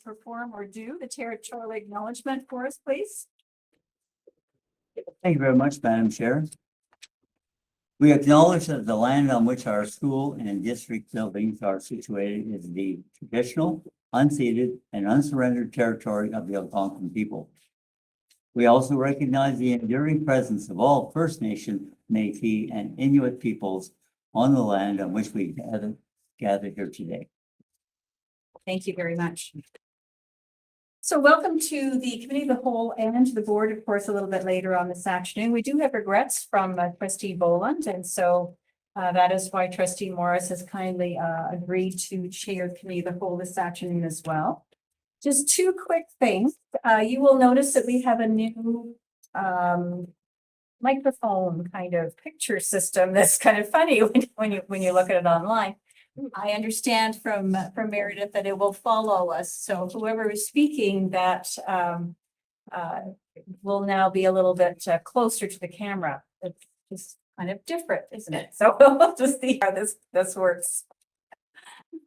perform or do the territorial acknowledgement for us, please? Thank you very much, Madam Chair. We acknowledge that the land on which our school and district buildings are situated is the traditional, unceded, and unsurrendered territory of the Algonquin people. We also recognize the enduring presence of all First Nation, Métis, and Inuit peoples on the land on which we gather here today. Thank you very much. So welcome to the Committee of the Whole and to the Board, of course, a little bit later on this afternoon. We do have regrets from Trustee Boland, and so that is why Trustee Morris has kindly agreed to chair the Committee of the Whole this afternoon as well. Just two quick things. You will notice that we have a new microphone kind of picture system that's kind of funny when you look at it online. I understand from Meredith that it will follow us. So whoever is speaking, that will now be a little bit closer to the camera. It's just kind of different, isn't it? So we'll just see how this works.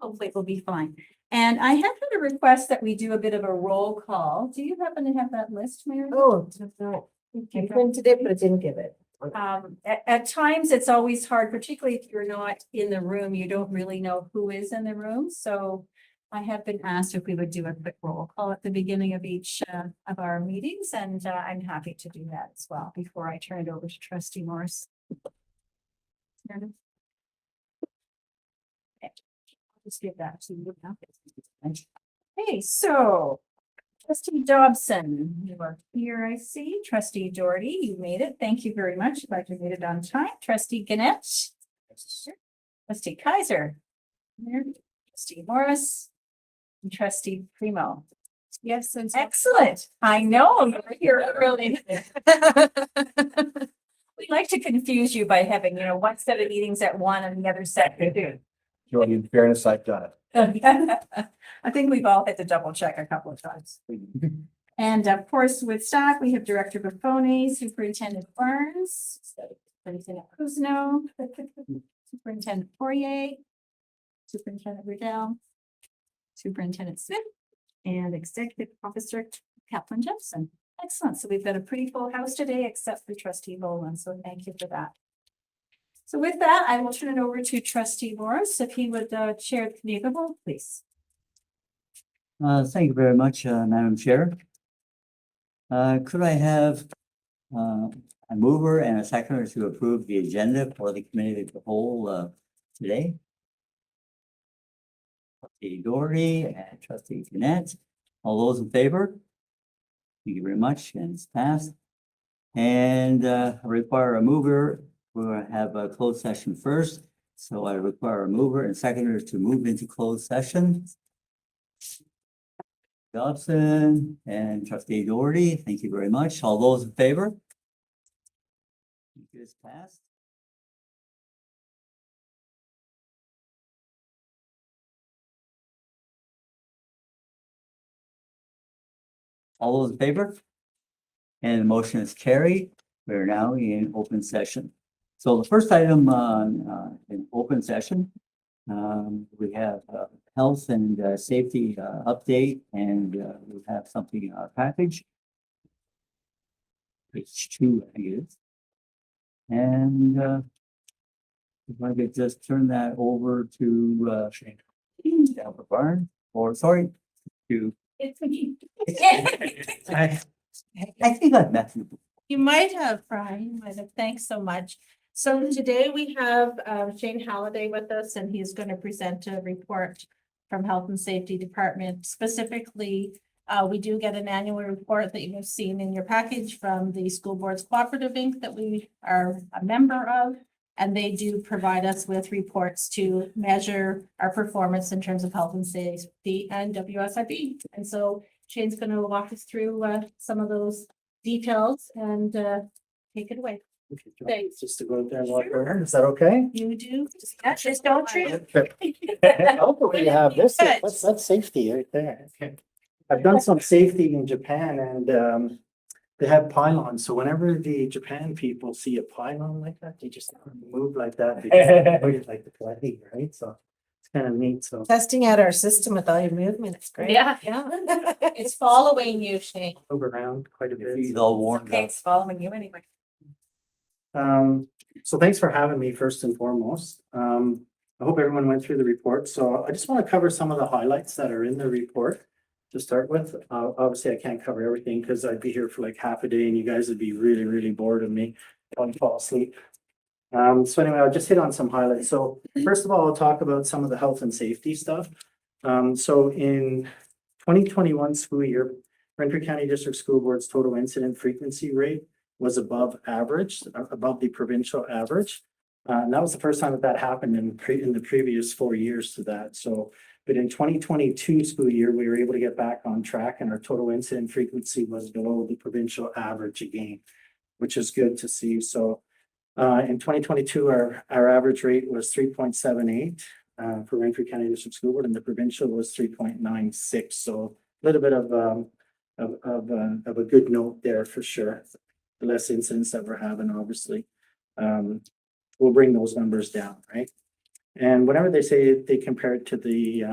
Hopefully it will be fine. And I have had a request that we do a bit of a roll call. Do you happen to have that list, Meredith? Oh, no. I printed it, but it didn't give it. At times, it's always hard, particularly if you're not in the room, you don't really know who is in the room. So I have been asked if we would do a quick roll call at the beginning of each of our meetings, and I'm happy to do that as well before I turn it over to Trustee Morris. Okay. I'll just give that to you now. Okay, so Trustee Dobson, you are here, I see. Trustee Doherty, you made it. Thank you very much. Glad you made it on time. Trustee Gannett. Trustee Kaiser. There. Trustee Morris. And Trustee Primo. Yes, and Excellent. I know you were here early. We like to confuse you by having, one set of meetings at 1 and the other set at 2. Well, in fairness, I've done it. I think we've all had to double check a couple of times. And of course, with staff, we have Director Buffoni, Superintendent Burns, Superintendent Cousineau, Superintendent Poirier, Superintendent Riddell, Superintendent Smith, and Executive Officer Kaplan Jepson. Excellent. So we've got a pretty full house today, except for Trustee Boland. So thank you for that. So with that, I will turn it over to Trustee Morris, if he would chair the Committee of the Whole, please. Thank you very much, Madam Chair. Could I have a mover and a seconder to approve the agenda for the Committee of the Whole today? Trustee Doherty and Trustee Gannett. All those in favor? Thank you very much, and it's passed. And I require a mover. We'll have a closed session first. So I require a mover and seconder to move into closed session. Dobson and Trustee Doherty, thank you very much. All those in favor? Thank you, it's passed. All those in favor? And the motion is carried. We are now in open session. So the first item in open session, we have health and safety update, and we have something in our package. Page 2, I guess. And if I could just turn that over to Albert Barnes, or sorry, to It's me. I think I've met you. you might have, Brian, you might have. Thanks so much. So today we have Shane Halliday with us, and he's going to present a report from Health and Safety Department. Specifically, we do get an annual report that you've seen in your package from the School Boards Cooperative Inc. that we are a member of, and they do provide us with reports to measure our performance in terms of health and safety and WSIB. And so Shane's going to walk us through some of those details and take it away. Thanks. Just to go out there and walk around, is that okay? You do, just don't trip. Hopefully you have this, Good. that's safety right there. Okay. I've done some safety in Japan, and they have pylons, so whenever the Japan people see a pylon like that, they just move like that because they know you like the play, right? So it's kind of neat, so. Testing out our system with all your movement. It's great. Yeah. Yeah. It's following you, Shane. Move around quite a bit. He's all warmed Okay, up. it's following you anyway. So thanks for having me first and foremost. I hope everyone went through the report. So I just want to cover some of the highlights that are in the report to start with. Obviously, I can't cover everything because I'd be here for like half a day and you guys would be really, really bored of me. I'd fall asleep. So anyway, I'll just hit on some highlights. So first of all, I'll talk about some of the health and safety stuff. So in 2021 school year, Renfrew County District School Board's total incident frequency rate was above average, above the provincial average. And that was the first time that happened in the previous 4 years to that. So, but in 2022 school year, we were able to get back on track and our total incident frequency was below the provincial average again, which is good to see. So in 2022, our average rate was 3.78 for Renfrew County District School Board and the provincial was 3.96. So a little bit of a good note there for sure. The less incidents that we're having, obviously, will bring those numbers down, right? And whenever they say they compare it to the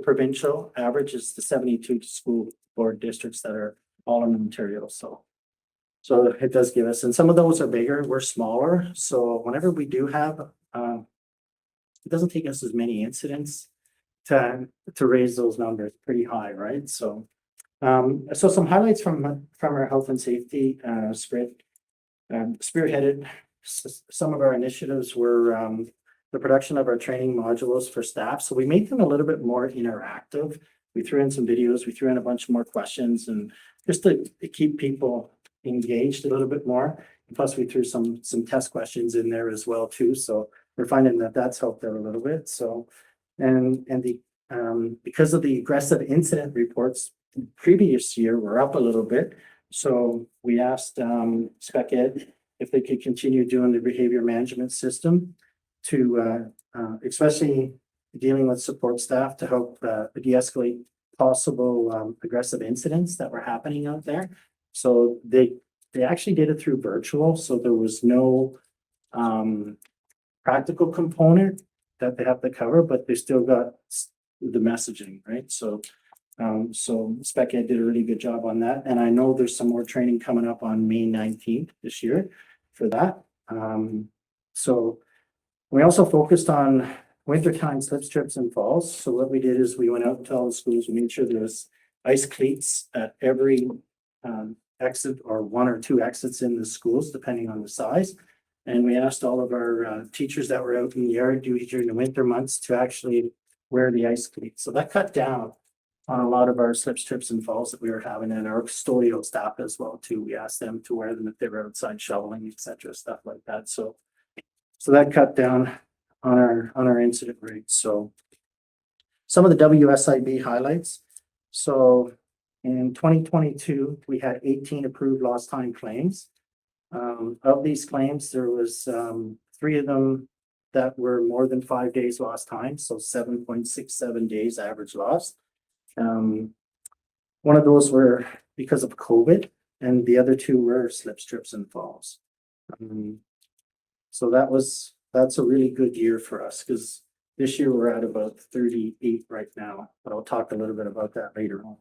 provincial average is the 72 school board districts that are all in Ontario. So it does give us, and some of those are bigger, we're smaller. So whenever we do have, it doesn't take us as many incidents to raise those numbers pretty high, right? So some highlights from our health and safety script. Spearheaded some of our initiatives were the production of our training modules for staff. So we made them a little bit more interactive. We threw in some videos, we threw in a bunch more questions and just to keep people engaged a little bit more. Plus we threw some test questions in there as well too. So we're finding that that's helped out a little bit. So, and the because of the aggressive incident reports previous year were up a little bit. So we asked Spec Ed if they could continue doing the behavior management system to especially dealing with support staff to help de-escalate possible aggressive incidents that were happening out there. So they actually did it through virtual. So there was no practical component that they have to cover, but they still got the messaging, right? So Spec Ed did a really good job on that. And I know there's some more training coming up on May 19th this year for that. So we also focused on wintertime slips, trips, and falls. So what we did is we went out to all the schools, we made sure there was ice cleats at every exit or one or two exits in the schools, depending on the size. And we asked all of our teachers that were out in the yard during the winter months to actually wear the ice cleats. So that cut down on a lot of our slips, trips, and falls that we were having, and our custodial staff as well too. We asked them to wear them if they were outside shoveling, etc., stuff like that. So that cut down on our incident rates. So some of the WSIB highlights. So in 2022, we had 18 approved lost time claims. Of these claims, there was 3 of them that were more than 5 days lost time, so 7.67 days average loss. One of those were because of COVID, and the other 2 were slips, trips, and falls. So that's a really good year for us because this year we're at about 38 right now, but I'll talk a little bit about that later on.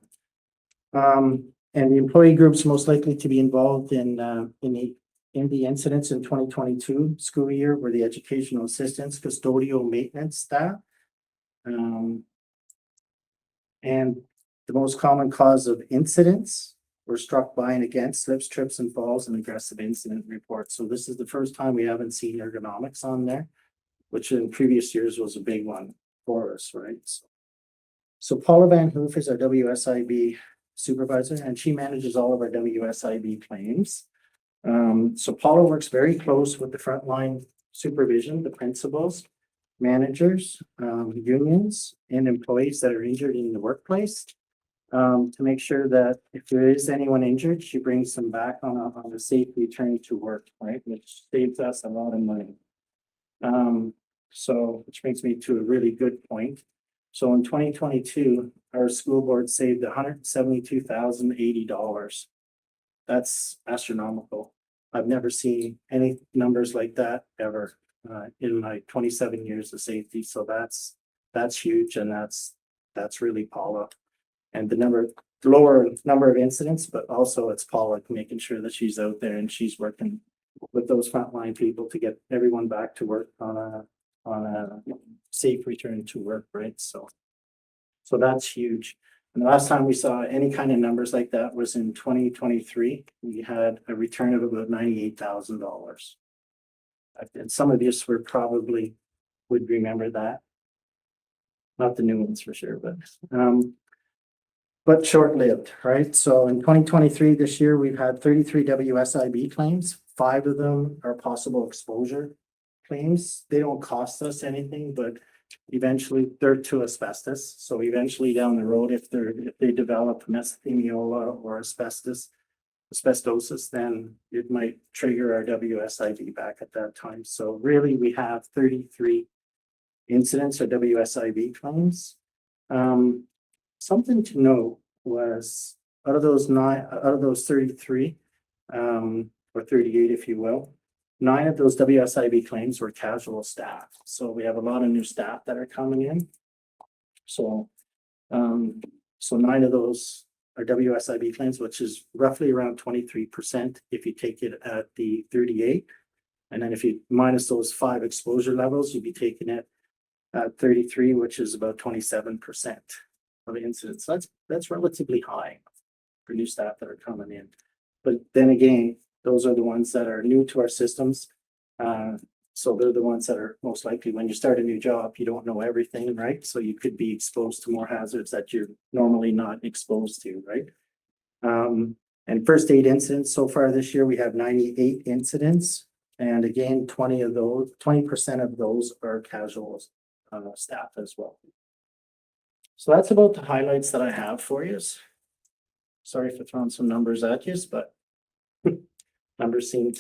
And the employee groups most likely to be involved in the incidents in 2022 school year were the educational assistants, custodial maintenance staff. And the most common cause of incidents were struck by and against slips, trips, and falls and aggressive incident reports. So this is the first time we haven't seen ergonomics on there, which in previous years was a big one for us, right? So Paula Van Hoof is our WSIB supervisor, and she manages all of our WSIB claims. So Paula works very close with the frontline supervision, the principals, managers, unions, and employees that are injured in the workplace to make sure that if there is anyone injured, she brings them back on a safe return to work, right? Which saves us a lot of money. So which brings me to a really good point. So in 2022, our school board saved $172,080. That's astronomical. I've never seen any numbers like that ever in my 27 years of safety. So that's that's huge and that's really Paula. And the lower number of incidents, but also it's Paula making sure that she's out there and she's working with those frontline people to get everyone back to work on a safe return to work, right? So that's huge. And the last time we saw any kind of numbers like that was in 2023. We had a return of about $98,000. And some of you would remember that. Not the new ones for sure, but short-lived, right? So in 2023, this year, we've had 33 WSIB claims. 5 of them are possible exposure claims. They don't cost us anything, but eventually they're to asbestos. So eventually down the road, if they develop mesothelioma or asbestosis, then it might trigger our WSIB back at that time. So really, we have 33 incidents or WSIB claims. Something to note was out of those 33, or 38, if you will, 9 of those WSIB claims were casual staff. So we have a lot of new staff that are coming in. So 9 of those are WSIB claims, which is roughly around 23% if you take it at the 38. And then if you minus those 5 exposure levels, you'd be taking it at 33, which is about 27% of incidents. That's relatively high for new staff that are coming in. But then again, those are the ones that are new to our systems. So they're the ones that are most likely when you start a new job, you don't know everything, right? So you could be exposed to more hazards that you're normally not exposed to, right? And first aid incidents so far this year, we have 98 incidents. And again, 20% of those are casual staff as well. So that's about the highlights that I have for you. Sorry for throwing some numbers at you, but numbers they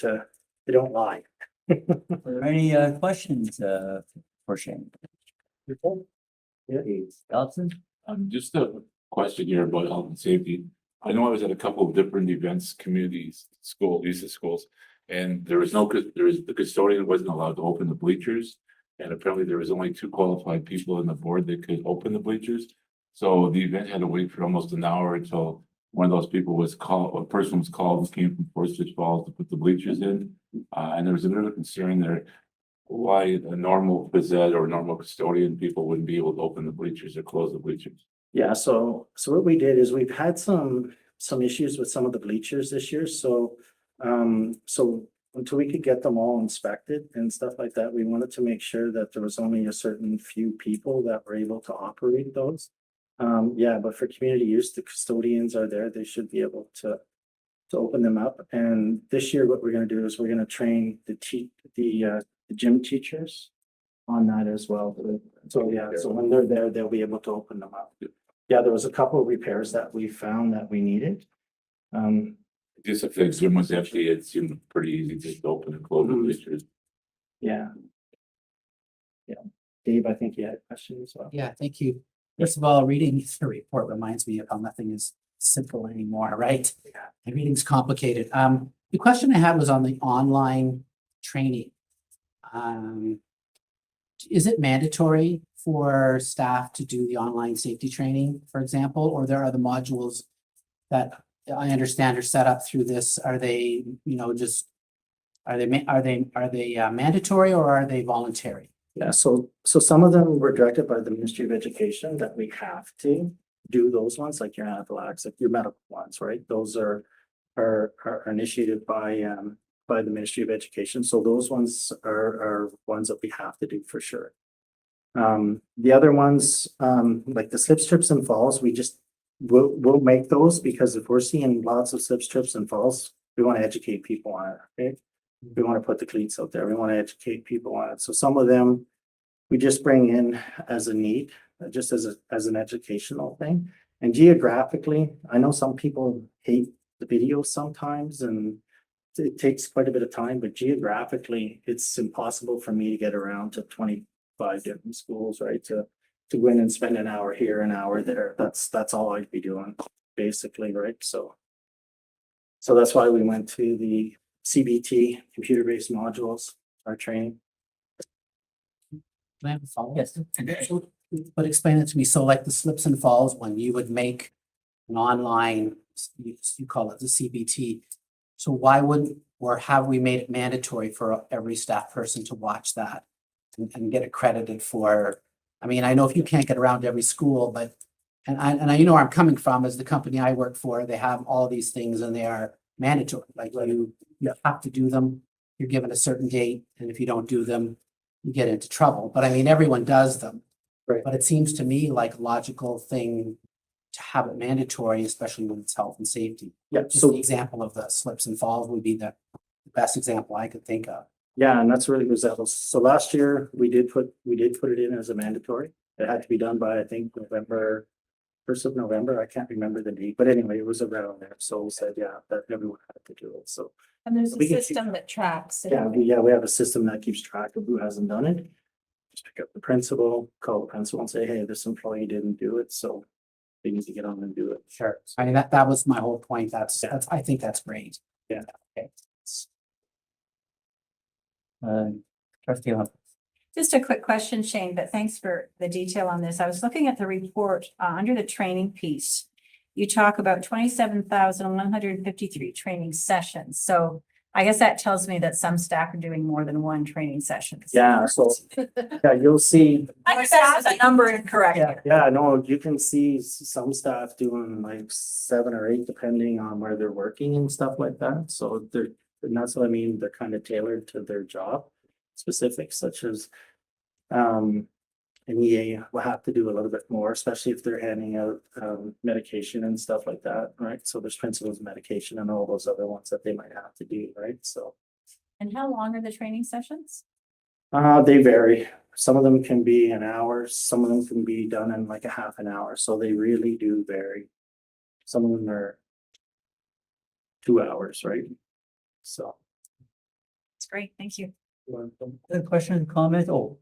don't lie. Are there any questions for Shane? Yeah. Dodson? Just a question here about health and safety. I know I was at a couple of different events, communities, schools, and the custodian wasn't allowed to open the bleachers. And apparently there was only 2 qualified people on the board that could open the bleachers. So the event had to wait for almost an hour until one of those people was called, a person was called, who came from Fort Stitch Falls to put the bleachers in. And there was a little concern there why a normal phys ed or normal custodian people wouldn't be able to open the bleachers or close the bleachers. Yeah, so what we did is we've had some issues with some of the bleachers this year. So until we could get them all inspected and stuff like that, we wanted to make sure that there was only a certain few people that were able to operate those. Yeah, but for community use, the custodians are there. They should be able to open them up. And this year, what we're going to do is we're going to train the gym teachers on that as well. So yeah, so when they're there, they'll be able to open them up. Yeah, there was a couple of repairs that we found that we needed. Just if the gym was empty, it seemed pretty easy just to open and close the bleachers. Yeah. Yeah. Dave, I think you had a question as well. Yeah, thank you. First of all, reading the report reminds me of how nothing is simple anymore, right? Everything's complicated. The question I had was on the online training. Is it mandatory for staff to do the online safety training, for example, or there are the modules that I understand are set up through this? Are they, are they mandatory or are they voluntary? Yeah, so some of them were directed by the Ministry of Education that we have to do those ones, like your anaphylaxis, your medical ones, right? Those are initiated by the Ministry of Education. So those ones are ones that we have to do for sure. The other ones, like the slips, trips and falls, we'll make those because if we're seeing lots of slips, trips and falls, we want to educate people on it, right? We want to put the cleats out there. We want to educate people on it. So some of them we just bring in as a need, just as an educational thing. And geographically, I know some people hate the videos sometimes and it takes quite a bit of time, but geographically, it's impossible for me to get around to 25 different schools, right? To go in and spend an hour here, an hour there. That's all I'd be doing, basically, right? So that's why we went to the CBT, computer-based modules, our training. Can I have a follow-up? Yes. So but explain it to me. So like the slips and falls one, you would make an online, you call it the CBT. So why wouldn't, or have we made it mandatory for every staff person to watch that and get accredited for? I mean, I know if you can't get around to every school, but, and I, you know where I'm coming from, is the company I work for, they have all these things and they are mandatory, like you have to do them. You're given a certain date, and if you don't do them, you get into trouble. But I mean, everyone does them. Right. But it seems to me like a logical thing to have it mandatory, especially when it's health and safety. Yeah, Just so the example of the slips and falls would be the best example I could think of. yeah, and that's really good examples. So last year, we did put it in as a mandatory. It had to be done by, I think, November, 1st of November. I can't remember the date, but anyway, it was around there. So we said, yeah, that everyone had to do it. So And there's a We can keep system that tracks. it. yeah, we have a system that keeps track of who hasn't done it. Just pick up the principal, call the principal and say, hey, this employee didn't do it, so they need to get on and do it. Sure. I mean, that was my whole point. That's, I think that's great. Yeah. Okay. Trustee Hunt. Just a quick question, Shane, but thanks for the detail on this. I was looking at the report under the training piece. You talk about 27,153 training sessions. So I guess that tells me that some staff are doing more than one training session. Yeah, so, yeah, you'll see, I guess that was a number incorrect. yeah, no, you can see some staff doing like 7 or 8, depending on where they're working and stuff like that. So and that's what I mean, they're kind of tailored to their job specifics, such as an EA will have to do a little bit more, especially if they're handing out medication and stuff like that, right? So there's principles of medication and all those other ones that they might have to do, right? So And how long are the training sessions? they vary. Some of them can be an hour, some of them can be done in like a half an hour, so they really do vary. Some of them are 2 hours, right? So. It's great. Thank you. Other question, comment? Oh,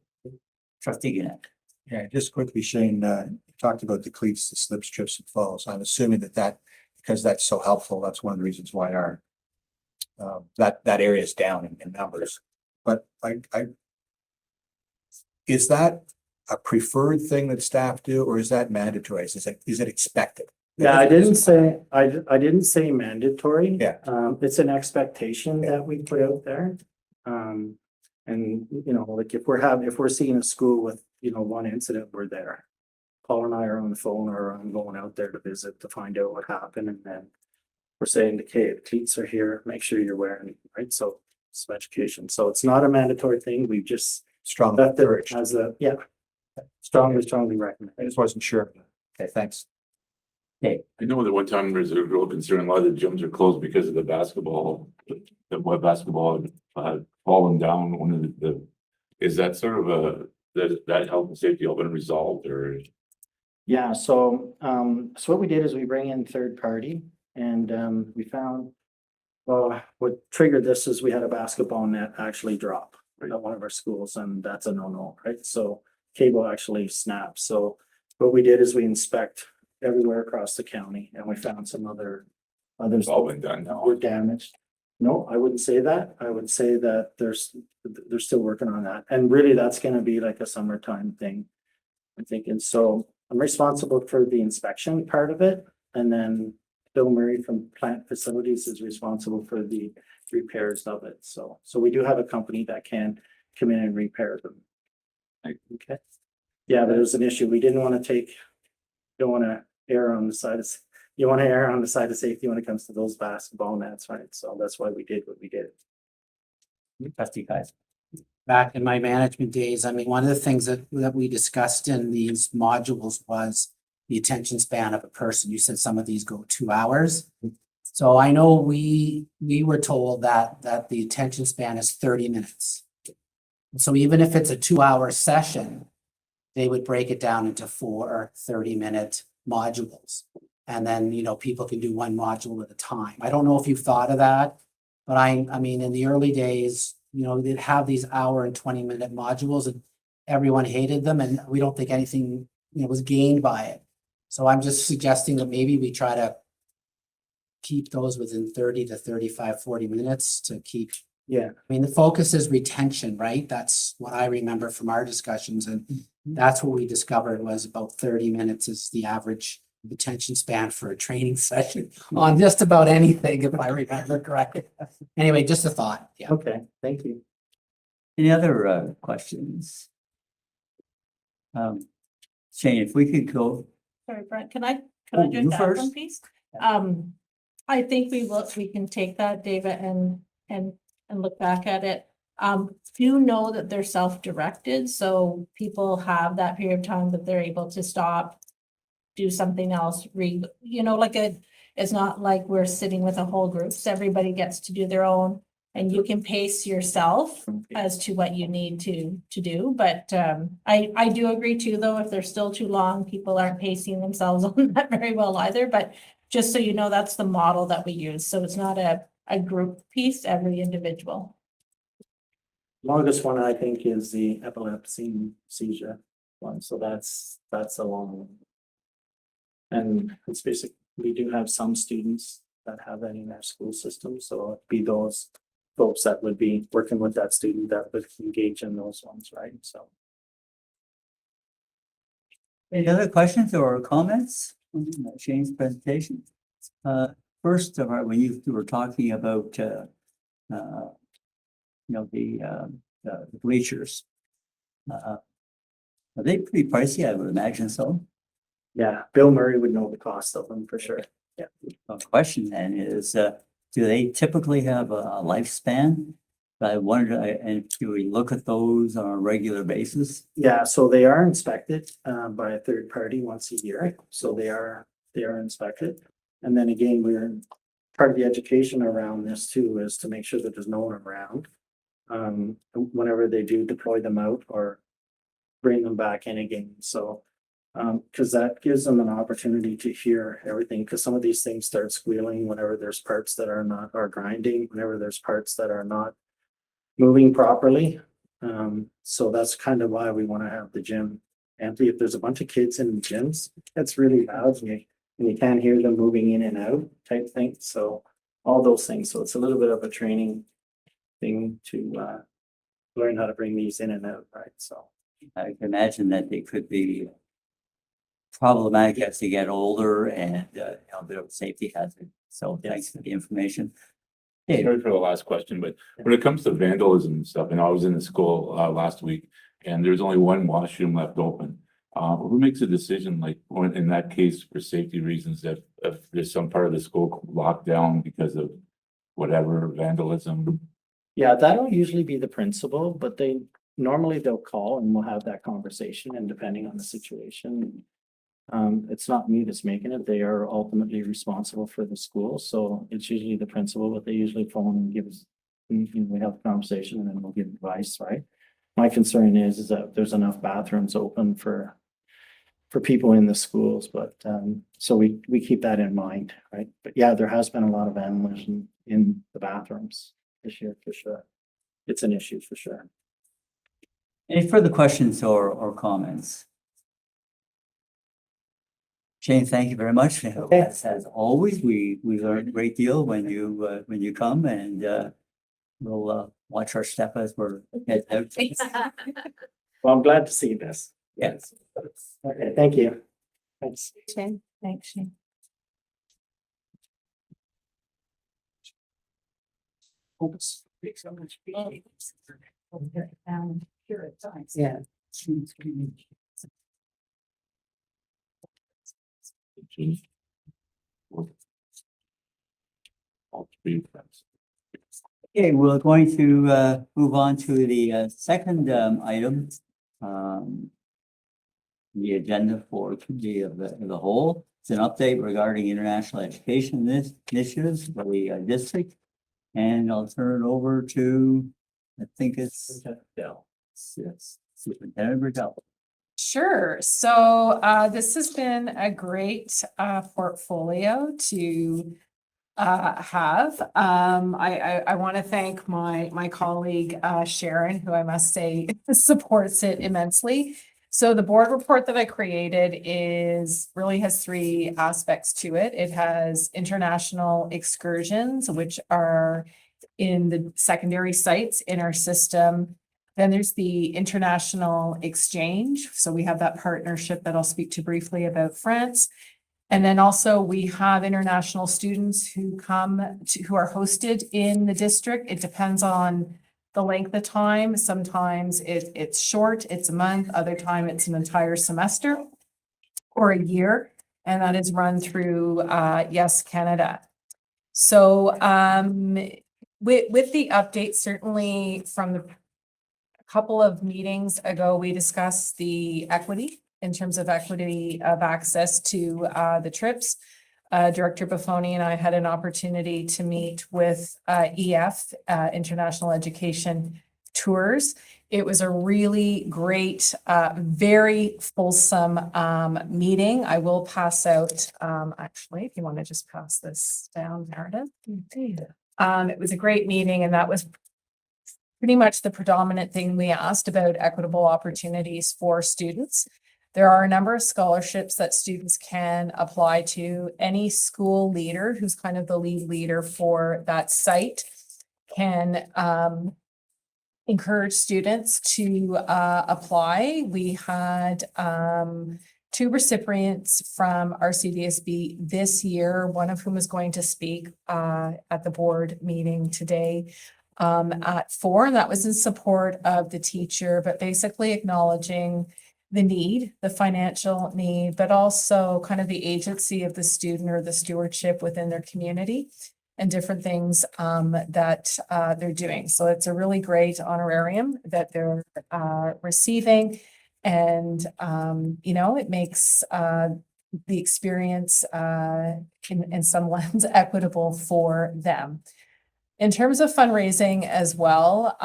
trustee Gannett. Yeah, just quickly, Shane, you talked about the cleats, the slips, trips and falls. I'm assuming that because that's so helpful, that's one of the reasons why our that area is down in numbers. But is that a preferred thing that staff do, or is that mandatory? Is it expected? Yeah, I didn't say mandatory. Yeah. It's an expectation that we put out there. And like if we're seeing a school with, one incident, we're there. Paul and I are on the phone, or I'm going out there to visit to find out what happened, and then we're saying, okay, the cleats are here, make sure you're wearing it, right? So it's education. So it's not a mandatory thing. We've just Strongly left it encouraged. as strongly recommend. I just wasn't sure. Okay, thanks. I know that one time there's a real concern, a lot of the gyms are closed because of the basketball, the boy basketball had fallen down. One of is that sort of that health and safety all been resolved, or? Yeah, so what we did is we bring in third party, and we found, well, what triggered this is we had a basketball net actually drop at one of our schools, and that's a no-no, right? So cable actually snapped. So what we did is we inspect everywhere across the county, and we found some others All been done now. were damaged. No, I wouldn't say that. I would say that they're still working on that. And really, that's gonna be like a summertime thing, I'm thinking. So I'm responsible for the inspection part of it. And then Bill Murray from Plant Facilities is responsible for the repairs of it. So we do have a company that can come in and repair them. Okay. Yeah, but it was an issue. We didn't want to don't want to err on the side of, you want to err on the side of safety when it comes to those basketball nets, right? So that's why we did what we did. Trustee guys. Back in my management days, I mean, one of the things that we discussed in these modules was the attention span of a person. You said some of these go 2 hours. So I know we were told that the attention span is 30 minutes. So even if it's a 2-hour session, they would break it down into 4 30-minute modules. And then, people can do one module at a time. I don't know if you've thought of that, but I mean, in the early days, they'd have these hour and 20-minute modules, and everyone hated them, and we don't think anything, was gained by it. So I'm just suggesting that maybe we try to keep those within 30 to 35, 40 minutes to keep. Yeah. I mean, the focus is retention, right? That's what I remember from our discussions, and That's what we discovered was about 30 minutes is the average attention span for a training session on just about anything, if I remember correctly. Anyway, just a thought, yeah. Okay, thank you. Any other questions? Shane, if we could go, Sorry, Brent, can I Oh, do you that one, first. please? I think we can take that, David, and look back at it. Do know that they're self-directed, so people have that period of time that they're able to stop, do something else, read, it's not like we're sitting with a whole group, so everybody gets to do their own. And you can pace yourself as to what you need to do, but I do agree too, though, if they're still too long, people aren't pacing themselves on that very well either, but just so you know, that's the model that we use, so it's not a group piece, every individual. Longest one, I think, is the epilepsy and seizure one, so that's a long one. And it's basically, we do have some students that have that in our school system, so it'd be those folks that would be working with that student that would engage in those ones, right? So. any other questions or comments on Shane's presentation? First of all, when you were talking about, the bleachers, are they pretty pricey? I would imagine so. Yeah, Bill Murray would know the cost of them for sure. Yeah. The question then is, do they typically have a lifespan? I wonder, and do we look at those on a regular basis? Yeah, so they are inspected by a third party once a year, so they are inspected. And then again, part of the education around this too is to make sure that there's no one around. Whenever they do deploy them out or bring them back in again, so. Cause that gives them an opportunity to hear everything, cause some of these things start squealing whenever there's parts that are grinding, whenever there's parts that are not moving properly. So that's kind of why we want to have the gym empty. If there's a bunch of kids in the gyms, that's really loud and you can't hear them moving in and out type thing. So all those things. So it's a little bit of a training thing to learn how to bring these in and out, right? So. I can imagine that they could be problematic as they get older and, a bit of a safety hazard. So thanks for the information. Dave, Sorry for the last question, but when it comes to vandalism and stuff, and I was in the school last week and there's only one washroom left open. Who makes a decision, like when in that case for safety reasons, if there's some part of the school locked down because of whatever vandalism? Yeah, that'll usually be the principal, but normally they'll call and we'll have that conversation, and depending on the situation. It's not me that's making it. They are ultimately responsible for the school, so it's usually the principal, but they usually phone and give us, we have a conversation and then we'll give advice, right? My concern is that there's enough bathrooms open for people in the schools, but so we keep that in mind, right? But yeah, there has been a lot of vandalism in the bathrooms this year for sure. It's an issue for sure. any further questions or comments? Shane, thank you very much. As always, we learn a great deal when you come, and we'll watch our step as we're heading out. Well, I'm glad to see this. Yes. Okay, thank you. Thanks. Shane, thanks, Shane. Yeah. All three friends. Okay, we're going to move on to the second item. The agenda for committee of the whole. It's an update regarding international education initiatives for the district. And I'll turn it over to, I think it's Bill. Yes, Superintendent Riddell. Sure. So this has been a great portfolio to have. I want to thank my colleague Sharon, who I must say supports it immensely. So the board report that I created really has three aspects to it. It has international excursions, which are in the secondary sites in our system. Then there's the international exchange. So we have that partnership that I'll speak to briefly about France. And then also we have international students who who are hosted in the district. It depends on the length of time. Sometimes it's short, it's a month, other time it's an entire semester or a year. And that is run through Yes Canada. So with the update, certainly from the couple of meetings ago, we discussed the equity in terms of equity of access to the trips. Director Buffoni and I had an opportunity to meet with EF, International Education Tours. It was a really great, very fulsome meeting. I will pass out, actually, if you want to just pass this down, Meredith. It was a great meeting, and that was pretty much the predominant thing we asked about equitable opportunities for students. There are a number of scholarships that students can apply to. Any school leader who's kind of the lead leader for that site can encourage students to apply. We had 2 recipients from RCDSB this year, one of whom is going to speak at the board meeting today at 4. And that was in support of the teacher, but basically acknowledging the need, the financial need, but also kind of the agency of the student or the stewardship within their community and different things that they're doing. So it's a really great honorarium that they're receiving. And, it makes the experience in some lens equitable for them. In terms of fundraising as well,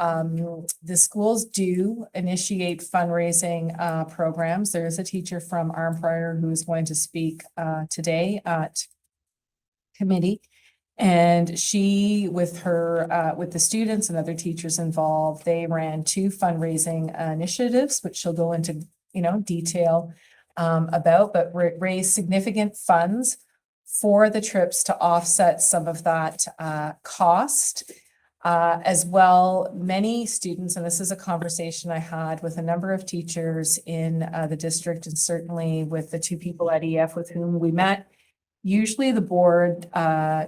the schools do initiate fundraising programs. There is a teacher from Arnprior who is going to speak today at committee. And she, with the students and other teachers involved, they ran 2 fundraising initiatives, which she'll go into, detail about, but raised significant funds for the trips to offset some of that cost. As well, many students, and this is a conversation I had with a number of teachers in the district, and certainly with the 2 people at EF with whom we met. Usually the board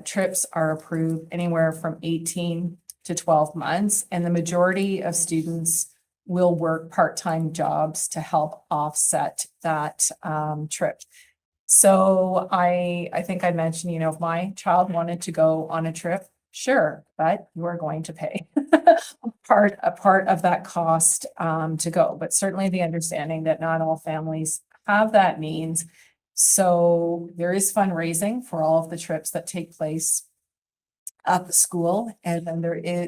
trips are approved anywhere from 18 to 12 months, and the majority of students will work part-time jobs to help offset that trip. So I think I mentioned, if my child wanted to go on a trip, sure, but you are going to pay a part of that cost to go. But certainly the understanding that not all families have that means. So there is fundraising for all of the trips that take place at the school. And then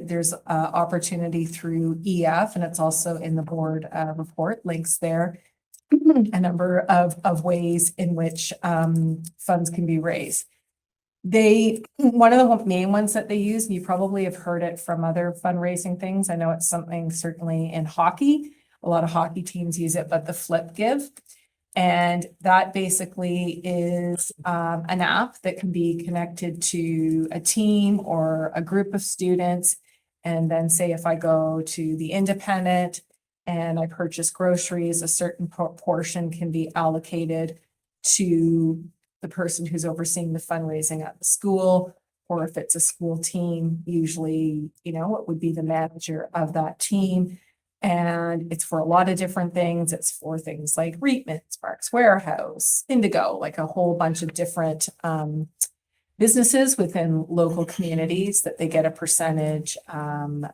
there's opportunity through EF, and it's also in the board report, links there, a number of ways in which funds can be raised. One of the main ones that they use, and you probably have heard it from other fundraising things. I know it's something certainly in hockey. A lot of hockey teams use it, but the Flip Give. And that basically is an app that can be connected to a team or a group of students. And then say if I go to the Independent and I purchase groceries, a certain portion can be allocated to the person who's overseeing the fundraising at the school. Or if it's a school team, usually, it would be the manager of that team. And it's for a lot of different things. It's for things like Reitman, Sparks Warehouse, Indigo, like a whole bunch of different businesses within local communities that they get a percentage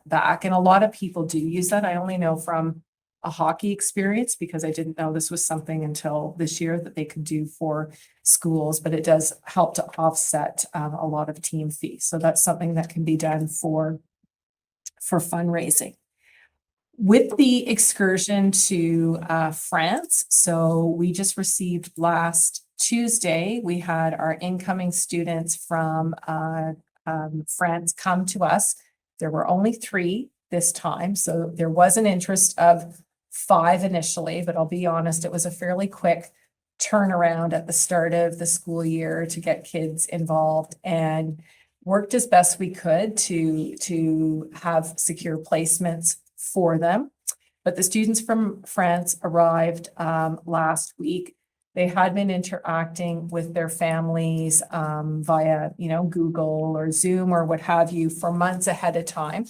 back. And a lot of people do use that. I only know from a hockey experience because I didn't know this was something until this year that they could do for schools, but it does help to offset a lot of team fees. So that's something that can be done for fundraising. With the excursion to France, so we just received last Tuesday, we had our incoming students from France come to us. There were only 3 this time, so there was an interest of 5 initially, but I'll be honest, it was a fairly quick turnaround at the start of the school year to get kids involved, and worked as best we could to have secure placements for them. But the students from France arrived last week. They had been interacting with their families via, Google or Zoom or what have you for months ahead of time.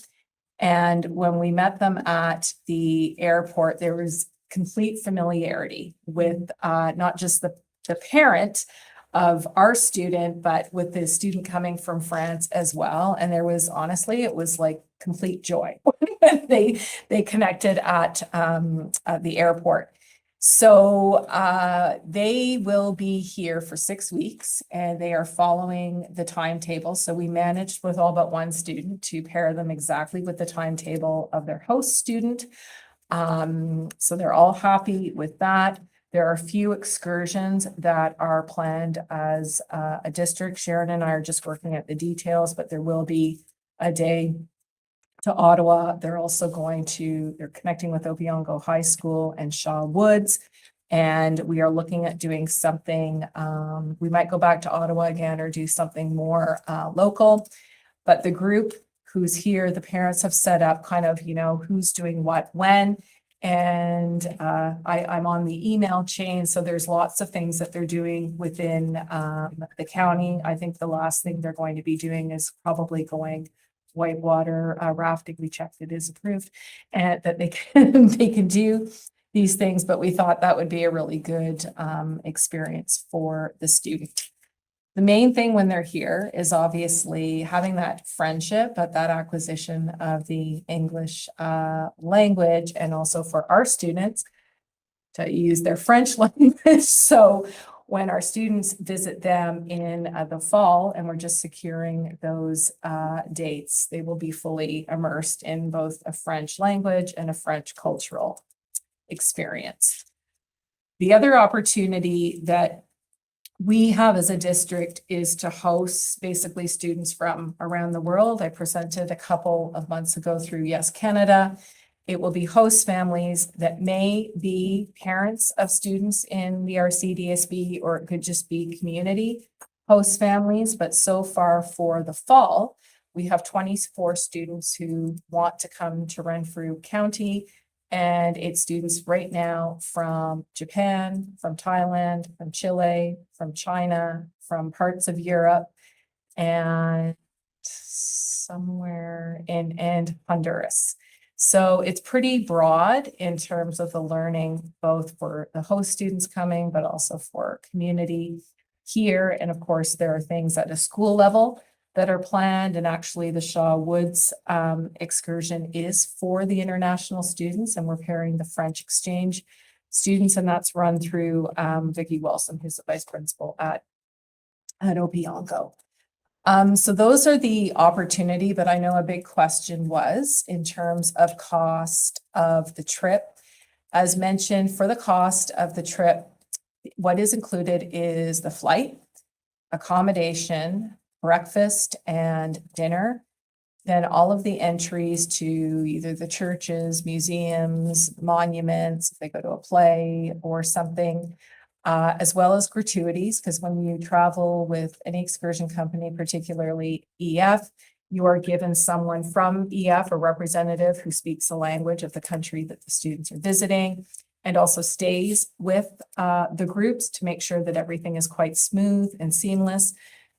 And when we met them at the airport, there was complete familiarity with not just the parent of our student, but with the student coming from France as well. And there was, honestly, it was like complete joy when they connected at the airport. So they will be here for 6 weeks and they are following the timetable. So we managed with all but one student to pair them exactly with the timetable of their host student. So they're all happy with that. There are a few excursions that are planned as a district. Sharon and I are just working at the details, but there will be a day to Ottawa. They're connecting with Opeongo High School and Shaw Woods. And we are looking at doing something, we might go back to Ottawa again or do something more local. But the group who's here, the parents have set up kind of, who's doing what, when. And I'm on the email chain. So there's lots of things that they're doing within the county. I think the last thing they're going to be doing is probably going whitewater rafting. We checked, it is approved, and that they can do these things, but we thought that would be a really good experience for the student. The main thing when they're here is obviously having that friendship, but that acquisition of the English language, and also for our students to use their French language. So when our students visit them in the fall, and we're just securing those dates, they will be fully immersed in both a French language and a French cultural experience. The other opportunity that we have as a district is to host basically students from around the world. I presented a couple of months ago through Yes Canada. It will be host families that may be parents of students in the RCDSB, or it could just be community host families. But so far for the fall, we have 24 students who want to come to Renfrew County. And it's students right now from Japan, from Thailand, from Chile, from China, from parts of Europe, and somewhere in Honduras. So it's pretty broad in terms of the learning, both for the host students coming, but also for community here. And of course, there are things at a school level that are planned, and actually the Shaw Woods excursion is for the international students, and we're pairing the French exchange students, and that's run through Vicki Wilson, who's the vice principal at Opeongo. So those are the opportunity, but I know a big question was in terms of cost of the trip. As mentioned, for the cost of the trip, what is included is the flight, accommodation, breakfast and dinner, then all of the entries to either the churches, museums, monuments, if they go to a play or something, as well as gratuities, because when you travel with any excursion company, particularly EF, you are given someone from EF, a representative who speaks the language of the country that the students are visiting, and also stays with the groups to make sure that everything is quite smooth and seamless.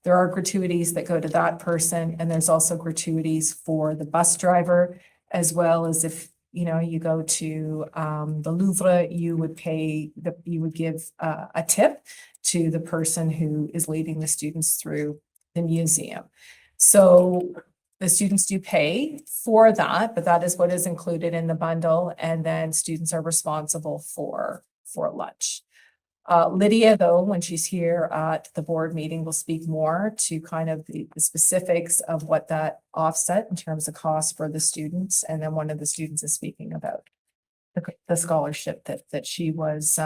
There are gratuities that go to that person, and there's also gratuities for the bus driver, as well as if you go to the Louvre, you would give a tip to the person who is leading the students through the museum. So the students do pay for that, but that is what is included in the bundle, and then students are responsible for lunch. Lydia, though, when she's here at the board meeting, will speak more to kind of the specifics of what that offset in terms of cost for the students. And then one of the students is speaking about the scholarship that she was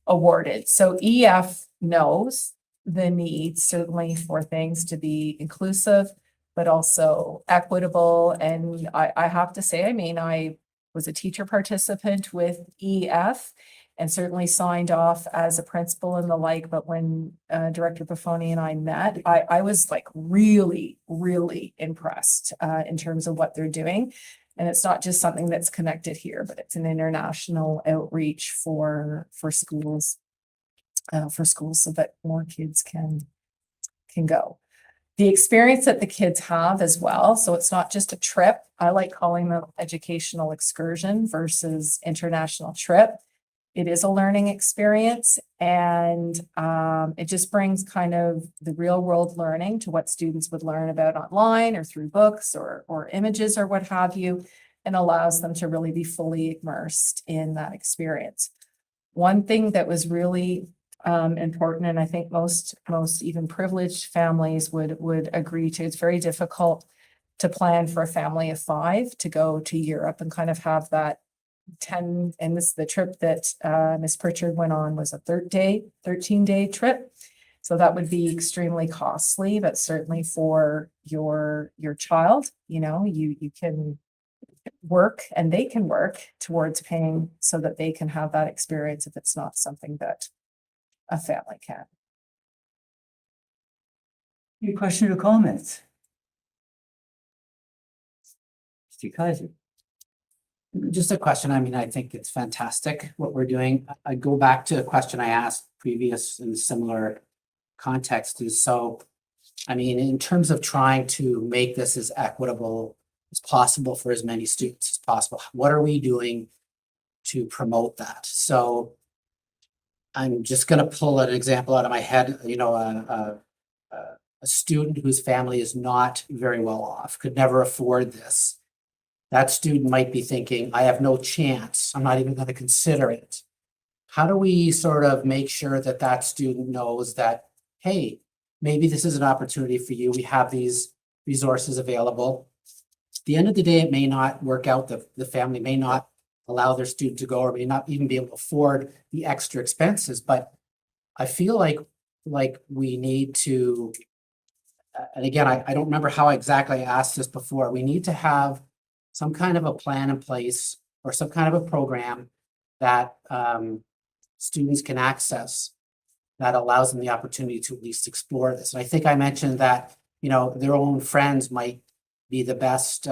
awarded. So EF knows the need certainly for things to be inclusive, but also equitable. And I have to say, I was a teacher participant with EF, and certainly signed off as a principal and the like. But when Director Buffoni and I met, I was like really, really impressed in terms of what they're doing. And it's not just something that's connected here, but it's an international outreach for schools. For schools so that more kids can go. The experience that the kids have as well. So it's not just a trip. I like calling them educational excursion versus international trip. It is a learning experience, and it just brings kind of the real world learning to what students would learn about online or through books or images or what have you, and allows them to really be fully immersed in that experience. One thing that was really important, and I think most even privileged families would agree to, it's very difficult to plan for a family of 5 to go to Europe and kind of have that 10, and this, the trip that Miss Pritchard went on was a 13-day trip. So that would be extremely costly, but certainly for your child, you know, you can work and they can work towards paying so that they can have that experience if it's not something that a family can. Any questions or comments? Mr. Kaiser. Just a question. I mean, I think it's fantastic what we're doing. I go back to a question I asked previous in similar context is so, I mean, in terms of trying to make this as equitable as possible for as many students as possible, what are we doing to promote that? So I'm just going to pull an example out of my head, you know, a student whose family is not very well off, could never afford this. That student might be thinking, I have no chance. I'm not even going to consider it. How do we sort of make sure that that student knows that, hey, maybe this is an opportunity for you. We have these resources available. At the end of the day, it may not work out. The family may not allow their student to go or may not even be able to afford the extra expenses. But I feel like we need to, and again, I don't remember how exactly I asked this before. We need to have some kind of a plan in place or some kind of a program that students can access that allows them the opportunity to at least explore this. And I think I mentioned that, you know, their own friends might be the best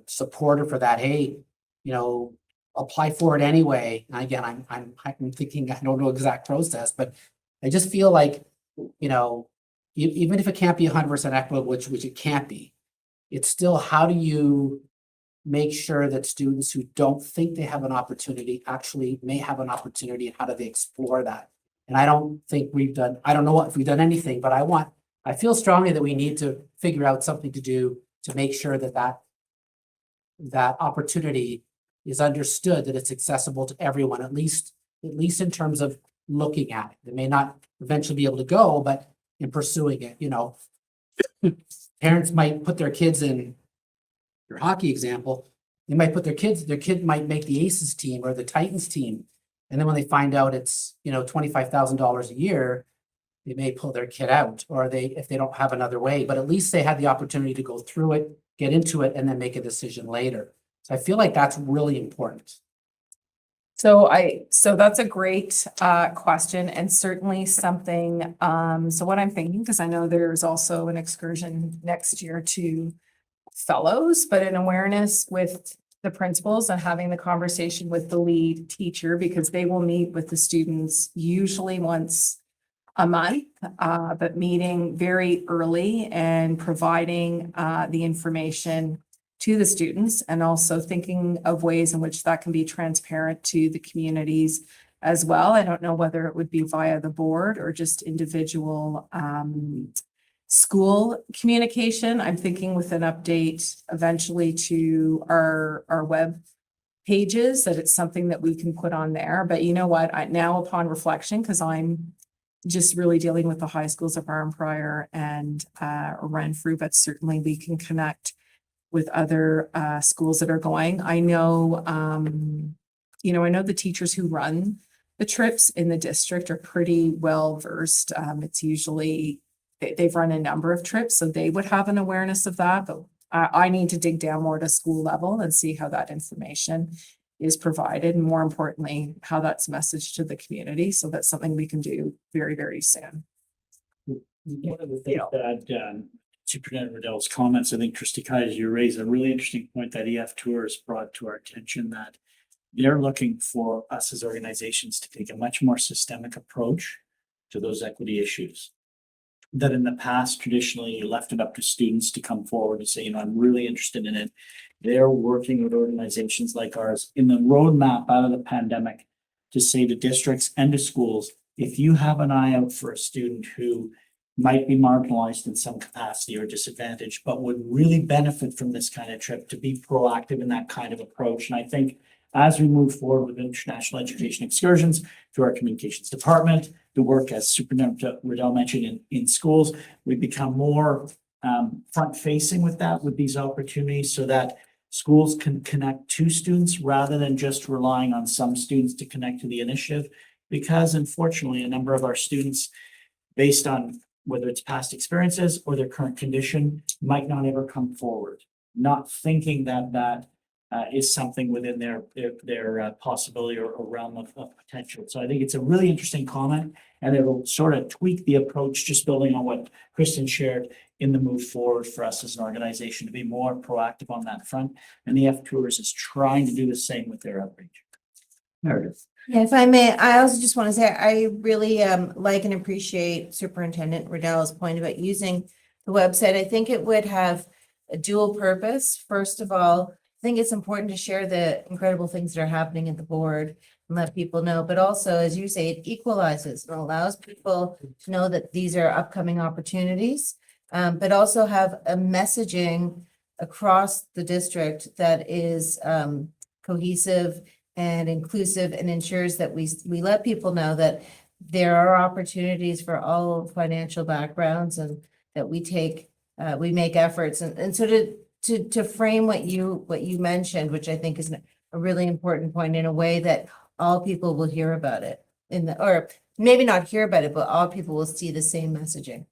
supporter for that. Hey, you know, apply for it anyway. And again, I'm thinking, I don't know exact process, but I just feel like, you know, even if it can't be 100% equitable, which it can't be, it's still, how do you make sure that students who don't think they have an opportunity actually may have an opportunity, and how do they explore that? And I don't think I don't know if we've done anything, but I feel strongly that we need to figure out something to do to make sure that opportunity is understood, that it's accessible to everyone, at least in terms of looking at it. They may not eventually be able to go, but in pursuing it, you know, parents might put their kids in your hockey example. They might put their kid might make the Aces team or the Titans team. And then when they find out it's, you know, $25,000 a year, they may pull their kid out, or if they don't have another way, but at least they had the opportunity to go through it, get into it, and then make a decision later. So I feel like that's really important. So that's a great question, and certainly something, so what I'm thinking, because I know there's also an excursion next year to fellows, but an awareness with the principals and having the conversation with the lead teacher, because they will meet with the students usually once a month, but meeting very early and providing the information to the students, and also thinking of ways in which that can be transparent to the communities as well. I don't know whether it would be via the board or just individual school communication. I'm thinking with an update eventually to our web pages, that it's something that we can put on there. But you know what, now upon reflection, because I'm just really dealing with the high schools of Arnprior and Renfrew, but certainly we can connect with other schools that are going. I know, I know the teachers who run the trips in the district are pretty well versed. It's usually, they've run a number of trips, so they would have an awareness of that, but I need to dig down more to school level and see how that information is provided, and more importantly, how that's messaged to the community. So that's something we can do very, very soon. One of the things that Superintendent Riddell's comments. I think Christy Kaiser, you raised a really interesting point that EF Tours brought to our attention, that they're looking for us as organizations to take a much more systemic approach to those equity issues. That in the past, traditionally, you left it up to students to come forward and say, you know, I'm really interested in it. They're working with organizations like ours in the roadmap out of the pandemic to say to districts and to schools, if you have an eye out for a student who might be marginalized in some capacity or disadvantaged, but would really benefit from this kind of trip, to be proactive in that kind of approach. And I think as we move forward with international education excursions through our communications department, the work, as Superintendent Riddell mentioned, in schools, we become more front facing with that, with these opportunities, so that schools can connect to students rather than just relying on some students to connect to the initiative. Because unfortunately, a number of our students, based on whether it's past experiences or their current condition, might not ever come forward, not thinking that that is something within their possibility or realm of potential. So I think it's a really interesting comment, and it'll sort of tweak the approach, just building on what Kristen shared in the move forward for us as an organization to be more proactive on that front. And the F Tours is trying to do the same with their outreach. Meredith. Yeah, if I may, I also just want to say, I really like and appreciate Superintendent Riddell's point about using the website. I think it would have a dual purpose. First of all, I think it's important to share the incredible things that are happening at the board and let people know, but also, as you say, it equalizes and allows people to know that these are upcoming opportunities, but also have a messaging across the district that is cohesive and inclusive, and ensures that we let people know that there are opportunities for all financial backgrounds, and that we make efforts. And so to frame what you mentioned, which I think is a really important point, in a way that all people will hear about it, or maybe not hear about it, but all people will see the same messaging.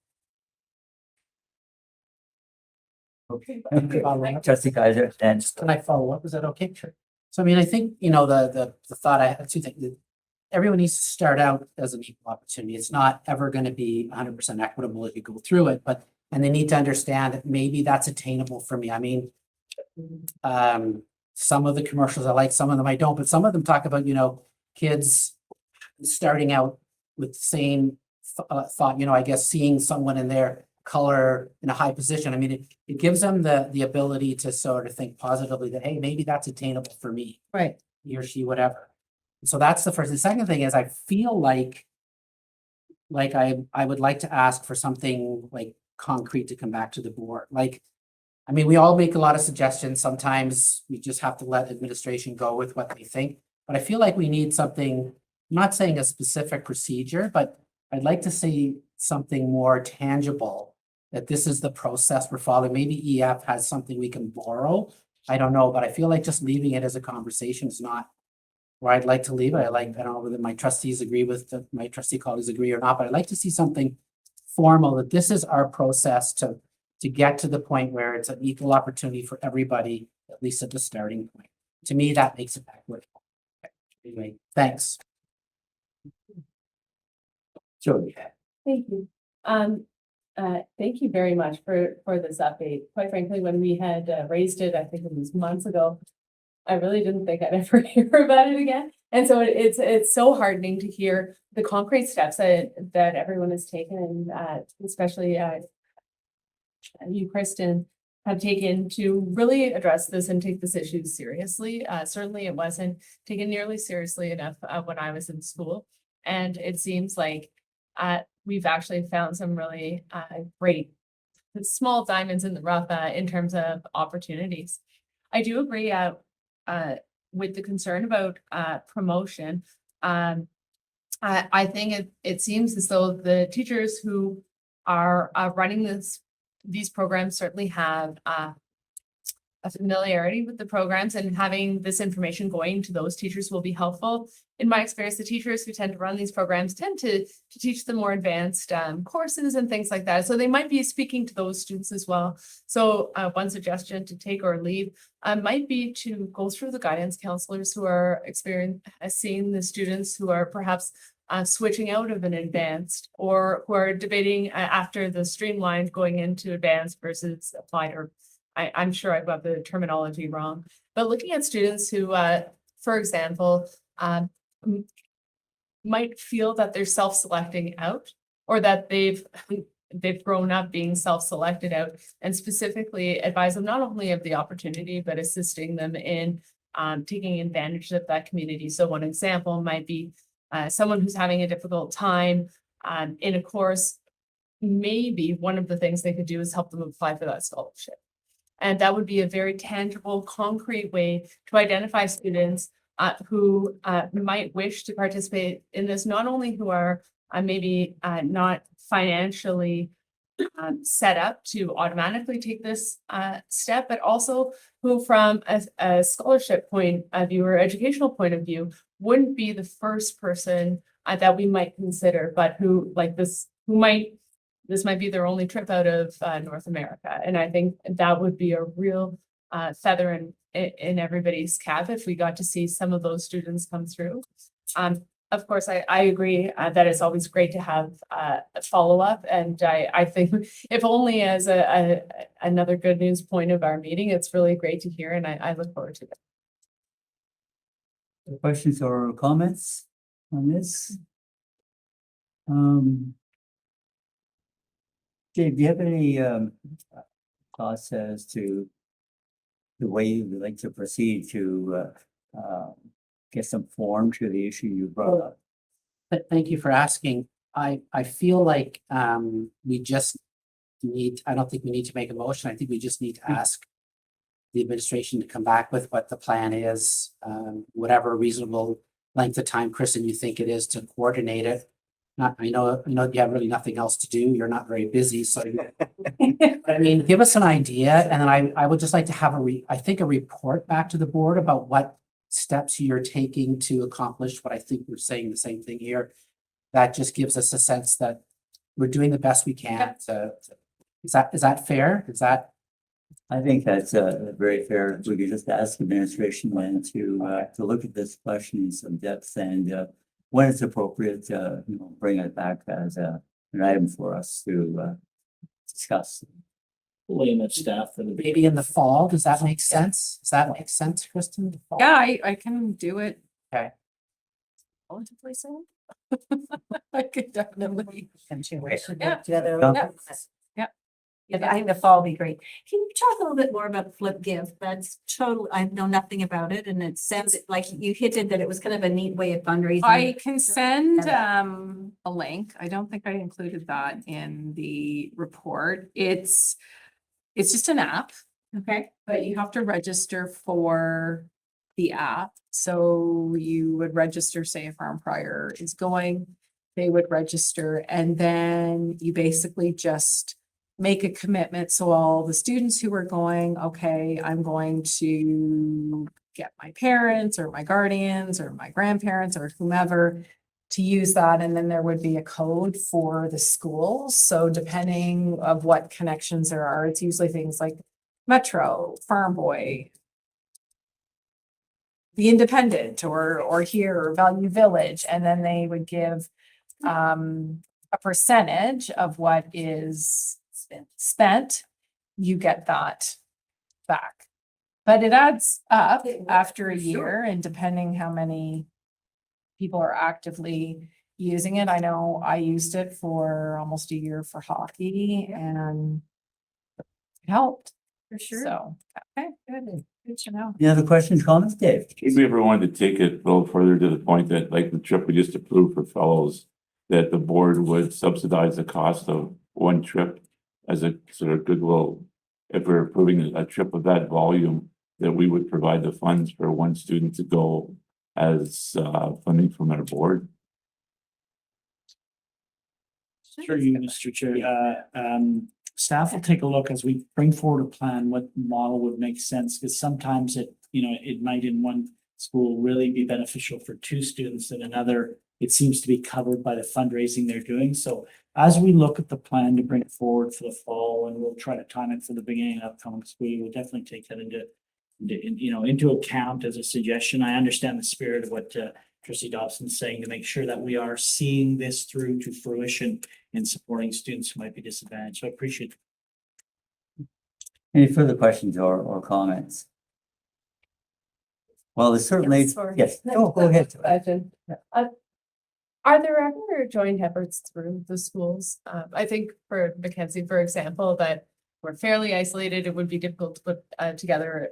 Okay. Trustee Kaiser, and Can I follow up? Is that okay? Sure. So I mean, I think, you know, the thought, I have two things. Everyone needs to start out as an equal opportunity. It's not ever going to be 100% equitable if you go through it, and they need to understand that maybe that's attainable for me. I mean, some of the commercials I like, some of them I don't, but some of them talk about, you know, kids starting out with the same thought, you know, I guess seeing someone in their color in a high position. I mean, it gives them the ability to sort of think positively that, hey, maybe that's attainable for me. Right. He or she, whatever. So that's the first. The second thing is, I feel like I would like to ask for something like concrete to come back to the board. Like, I mean, we all make a lot of suggestions. Sometimes we just have to let administration go with what they think. But I feel like we need something, I'm not saying a specific procedure, but I'd like to see something more tangible, that this is the process we're following. Maybe EF has something we can borrow. I don't know, but I feel like just leaving it as a conversation is not where I'd like to leave it. I don't know whether my trustees agree with my trustee colleagues agree or not, but I'd like to see something formal, that this is our process to get to the point where it's an equal opportunity for everybody, at least at the starting point. To me, that makes it equitable. Anyway, thanks. Jody. Thank you. Thank you very much for this update. Quite frankly, when we had raised it, I think it was months ago, I really didn't think I'd ever hear about it again. And so it's so heartening to hear the concrete steps that everyone has taken, and especially you, Kristen, have taken to really address this and take this issue seriously. Certainly it wasn't taken nearly seriously enough when I was in school. And it seems like we've actually found some really great small diamonds in the rough in terms of opportunities. I do agree with the concern about promotion. I think it seems as though the teachers who are running these programs certainly have a familiarity with the programs, and having this information going to those teachers will be helpful. In my experience, the teachers who tend to run these programs tend to teach the more advanced courses and things like that. So they might be speaking to those students as well. So one suggestion to take or leave might be to go through the guidance counselors who are seeing the students who are perhaps switching out of an advanced, or who are debating after the streamlined going into advanced versus applied, or I'm sure I've got the terminology wrong, but looking at students who, for example, might feel that they're self-selecting out, or that they've grown up being self-selected out, and specifically advise them not only of the opportunity, but assisting them in taking advantage of that community. So one example might be someone who's having a difficult time in a course. Maybe one of the things they could do is help them apply for that scholarship. And that would be a very tangible, concrete way to identify students who might wish to participate in this, not only who are maybe not financially set up to automatically take this step, but also who from a scholarship point of view or educational point of view wouldn't be the first person that we might consider, but who like this might be their only trip out of North America. And I think that would be a real feather in everybody's cap if we got to see some of those students come through. Of course, I agree that it's always great to have a follow-up. And I think if only as another good news point of our meeting, it's really great to hear, and I look forward to it. Questions or comments on this? Dave, do you have any thoughts as to the way you would like to proceed to get some form to the issue you brought up? But thank you for asking. I feel like we just need, I don't think we need to make a motion. I think we just need to ask the administration to come back with what the plan is, whatever reasonable length of time, Kristen, you think it is to coordinate it. I know you have really nothing else to do. You're not very busy, so I mean, give us an idea, and then I would just like to have a report back to the board about what steps you're taking to accomplish what I think we're saying the same thing here. That just gives us a sense that we're doing the best we can. Is that fair? I think that's very fair. We could just ask administration then to look at this question in some depth, and when it's appropriate, bring it back as an item for us to discuss. Laying that staff for the Maybe in the fall, does that make sense? Does that make sense, Kristen? The fall? Yeah, I can do it. Okay. Relatively soon. I could definitely. Yeah. Yeah. Yeah, I think the fall will be great. Can you talk a little bit more about Flip Give? That's totally, I know nothing about it, and it sounds like you hinted that it was kind of a neat way of fundraising. I can send a link. I don't think I included that in the report. It's just an app, Okay, but you have to register for the app. So you would register, say a Farm Prior is going, they would register, and then you basically just make a commitment. So all the students who are going, okay, I'm going to get my parents or my guardians or my grandparents or whomever to use that. And then there would be a code for the schools. So depending of what connections there are, it's usually things like Metro, Farm Boy, The Independent, or here, or Value Village. And then they would give a percentage of what is spent, you get that back. But it adds up after a year, and depending how many people are actively using it. I know I used it for almost a year for hockey, and it helped. for sure. So, okay, good to know. Any other questions, comments, Dave? If we ever wanted to take it a little further to the point that, like the trip we just approved for fellows, that the board would subsidize the cost of one trip as a sort of goodwill, if we're approving a trip of that volume, that we would provide the funds for one student to go as funding from our board. Sure, you, Mr. Chair. Staff will take a look as we bring forward a plan, what model would make sense, because sometimes it might in one school really be beneficial for two students, and another, it seems to be covered by the fundraising they're doing. So as we look at the plan to bring forward for the fall, and we'll try to time it for the beginning of upcoming school year, we'll definitely take that into account as a suggestion. I understand the spirit of what trustee Dobson saying, to make sure that we are seeing this through to fruition and supporting students who might be disadvantaged. So I appreciate it. Any further questions or comments? Well, there's certainly, Yes, sorry. yes, go ahead. Question. Are there ever joint efforts through the schools? I think for Mackenzie, for example, that we're fairly isolated, it would be difficult to put together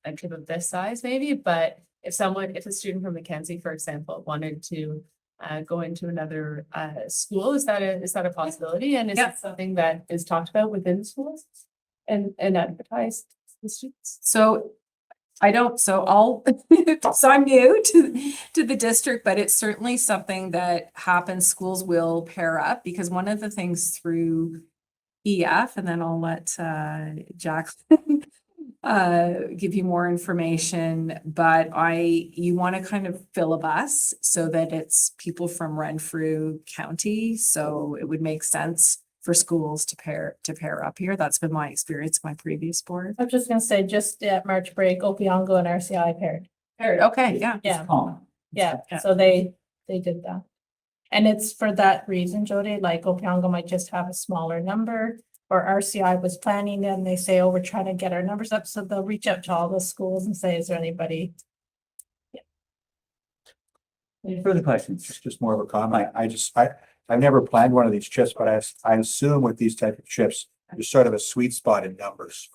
a trip of this size maybe, but if a student from Mackenzie, for example, wanted to go into another school, is that a possibility? And is Yeah. it something that is talked about within the schools and advertised to the students? So so I'm new to the district, but it's certainly something that happens. Schools will pair up because one of the things through EF, and then I'll let Jacqueline give you more information, but you want to kind of fill a bus so that it's people from Renfrew County. So it would make sense for schools to pair up here. That's been my experience, my previous board. I was just gonna say, just at March break, Opiongo and RCI paired. Okay, yeah. Yeah, Calm. yeah, Yeah. so they did that. And it's for that reason, Jody, like Opiongo might just have a smaller number, or RCI was planning and they say, oh, we're trying to get our numbers up, so they'll reach out to all the schools and say, is there anybody? Any further questions? Just more of a comment. I've never planned one of these trips, but I assume with these type of trips, there's sort of a sweet spot in numbers.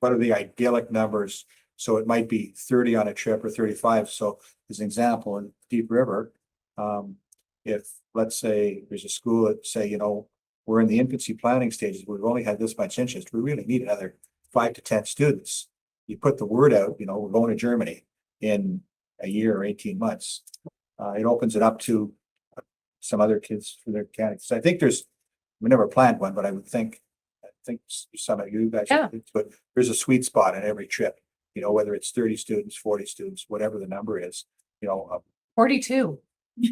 What are the idyllic numbers? So it might be 30 on a trip or 35. So as an example, in Deep River, if let's say there's a school that say, you know, we're in the infancy planning stages, we've only had this much interest, we really need another 5 to 10 students. You put the word out, you know, we're going to Germany in a year or 18 months. It opens it up to some other kids for their candidates. I think we never planned one, but I think some of you guys, Yeah. but there's a sweet spot in every trip, you know, whether it's 30 students, 40 students, whatever the number is, you know, 42.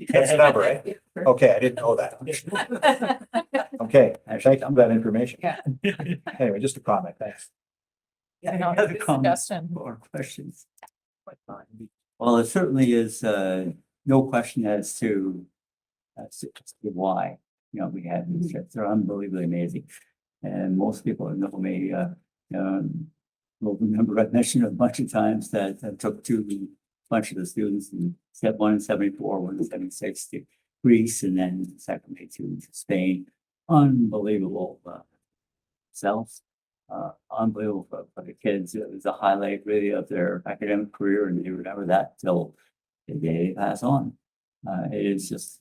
that's the number, right? Okay, I didn't know that. Okay, thank you for that information. Yeah. Anyway, just a comment, thanks. Any other comments Suggestion. or questions? Well, it certainly is, no question as to why, you know, we had these trips. They're unbelievably amazing. And most people know me, will remember I mentioned a bunch of times that I took a bunch of the students and step 1 in 74, 1 in 76 to Greece, and then secondly to Spain. Unbelievable selves. Unbelievable for the kids. It was a highlight really of their academic career, and they remember that till the day they pass on. It is just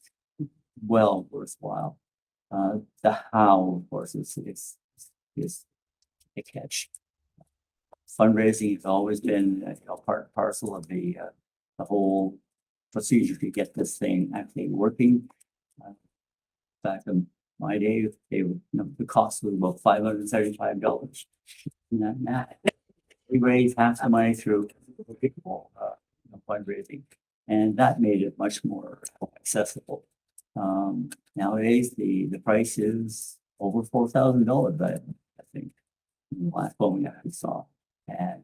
well worthwhile. The how, of course, is a catch. Fundraising has always been part and parcel of the whole procedure to get this thing actually working. Back in my day, the cost was about $575. Now we raised half the money through fundraising, and that made it much more accessible. Nowadays, the price is over $4,000, I think, last one we actually saw, and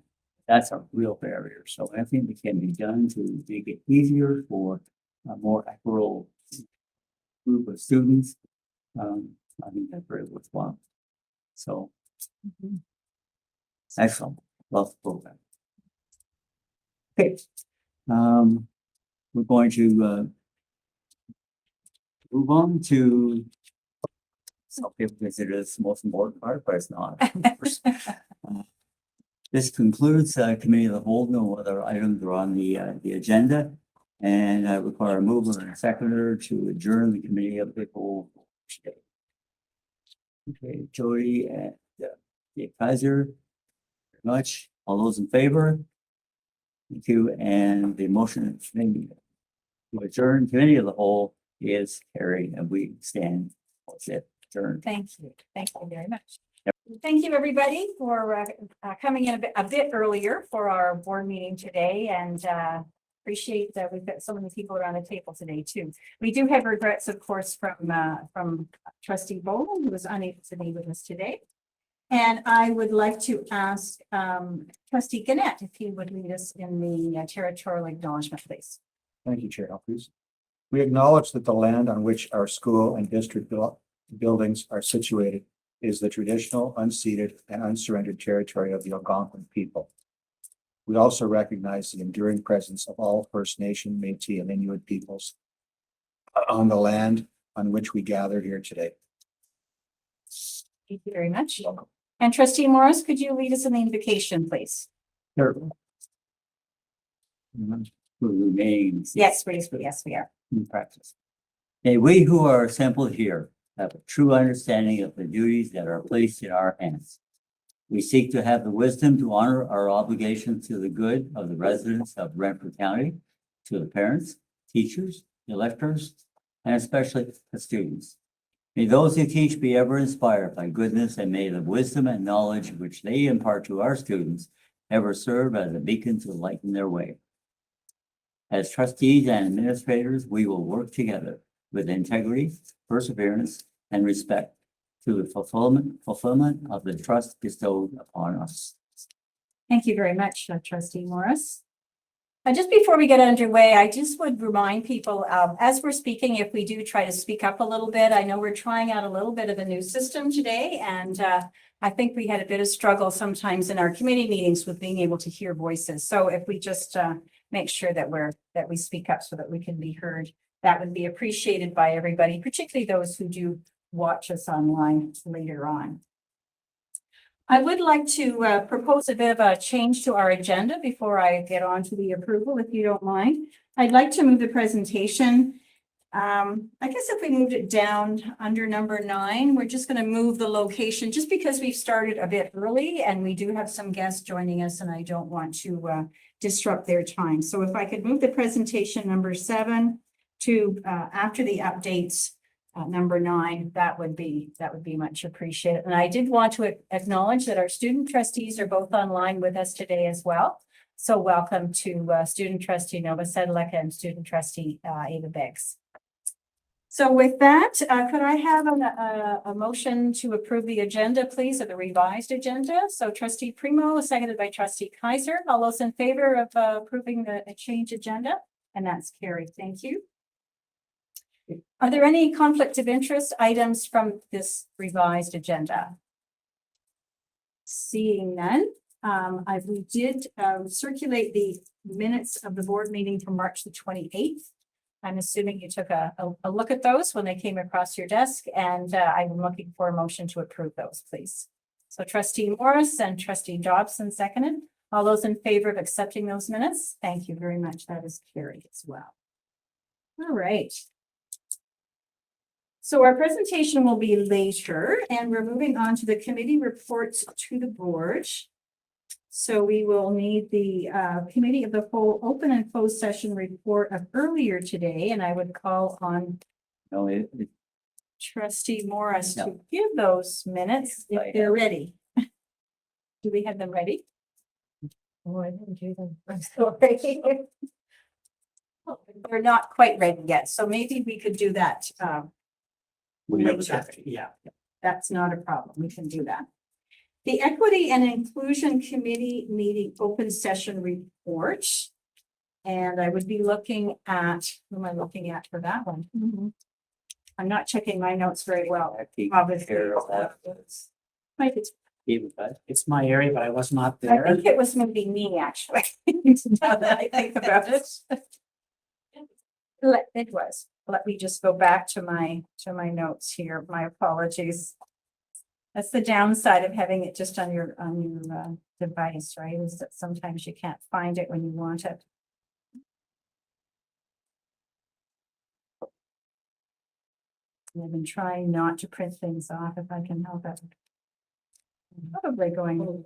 that's a real barrier. So anything that can be done to make it easier for a more equitable group of students, I think that's very worthwhile. So, excellent, love the program. Okay, we're going to move on to some people consider this the most important part, but it's not. This concludes committee of the whole. No other items are on the agenda, and I require a mover and a seconder to adjourn the committee of the whole. Okay, Jody and Dave Kaiser, very much. All those in favor? Thank you. And the motion to adjourn committee of the whole is carried, and we stand adjourned. Thank you. Thank you very much. Thank you, everybody, for coming in a bit earlier for our board meeting today, and appreciate that we've got so many people around the table today too. We do have regrets, of course, from Trustee Bowman, who was unable to be with us today. And I would like to ask Trustee Gannett if he would lead us in the territorial acknowledgement, please. Thank you, Chair Humphries. We acknowledge that the land on which our school and district buildings are situated is the traditional, unceded, and unsurrendered territory of the Algonquin people. We also recognize the enduring presence of all First Nation, Métis, and Inuit peoples on the land on which we gather here today. Thank you very much. And trustee Morris, could you lead us in the invocation, please? Sure. Who remains. Yes, please. Yes, we are. In practice. May we who are assembled here have a true understanding of the duties that are placed in our hands. We seek to have the wisdom to honor our obligations to the good of the residents of Renfrew County, to the parents, teachers, electors, and especially the students. May those who teach be ever inspired by goodness, and may the wisdom and knowledge which they impart to our students ever serve as a beacon to lighten their way. As trustees and administrators, we will work together with integrity, perseverance, and respect to the fulfillment of the trust bestowed upon us. Thank you very much, trustee Morris. Just before we get underway, I just would remind people, as we're speaking, if we do try to speak up a little bit, I know we're trying out a little bit of a new system today, and I think we had a bit of struggle sometimes in our committee meetings with being able to hear voices. So if we just make sure that we speak up so that we can be heard, that would be appreciated by everybody, particularly those who do watch us online later on. I would like to propose a bit of a change to our agenda before I get on to the approval, if you don't mind. I'd like to move the presentation. I guess if we moved it down under number 9, we're just going to move the location just because we've started a bit early and we do have some guests joining us and I don't want to disrupt their time. So if I could move the presentation number 7 to after the updates, number 9, that would be much appreciated. And I did want to acknowledge that our student trustees are both online with us today as well. So welcome to student trustee Nova Sedlec and student trustee Ava Beggs. So with that, could I have a motion to approve the agenda, please, of the revised agenda? So trustee Primo, seconded by trustee Kaiser. All those in favor of approving the change agenda? And that's carried. Thank you. Are there any conflict of interest items from this revised agenda? Seeing none, we did circulate the minutes of the board meeting from March the 28th. I'm assuming you took a look at those when they came across your desk, and I'm looking for a motion to approve those, please. So trustee Morris and trustee Dobson seconded. All those in favor of accepting those minutes? Thank you very much. That is carried as well. All right. So our presentation will be later, and we're moving on to the committee reports to the board. So we will need the committee of the whole open and closed session report of earlier today, and I would call on trustee Morris to give those minutes if they're ready. Do we have them ready? Oh, I didn't do them. I'm sorry. They're not quite ready yet, so maybe we could do that. Yeah. That's not a problem. We can do that. The Equity and Inclusion Committee meeting open session report. And I would be looking at, who am I looking at for that one? I'm not checking my notes very well. Obviously. It's my area, but I was not I there. think it was maybe me, actually. Now that I think about it. It was. Let me just go back to my notes here. My apologies. That's the downside of having it just on your device, right? Is that sometimes you can't find it when you want it. I've been trying not to print things off if I can help it. Probably going.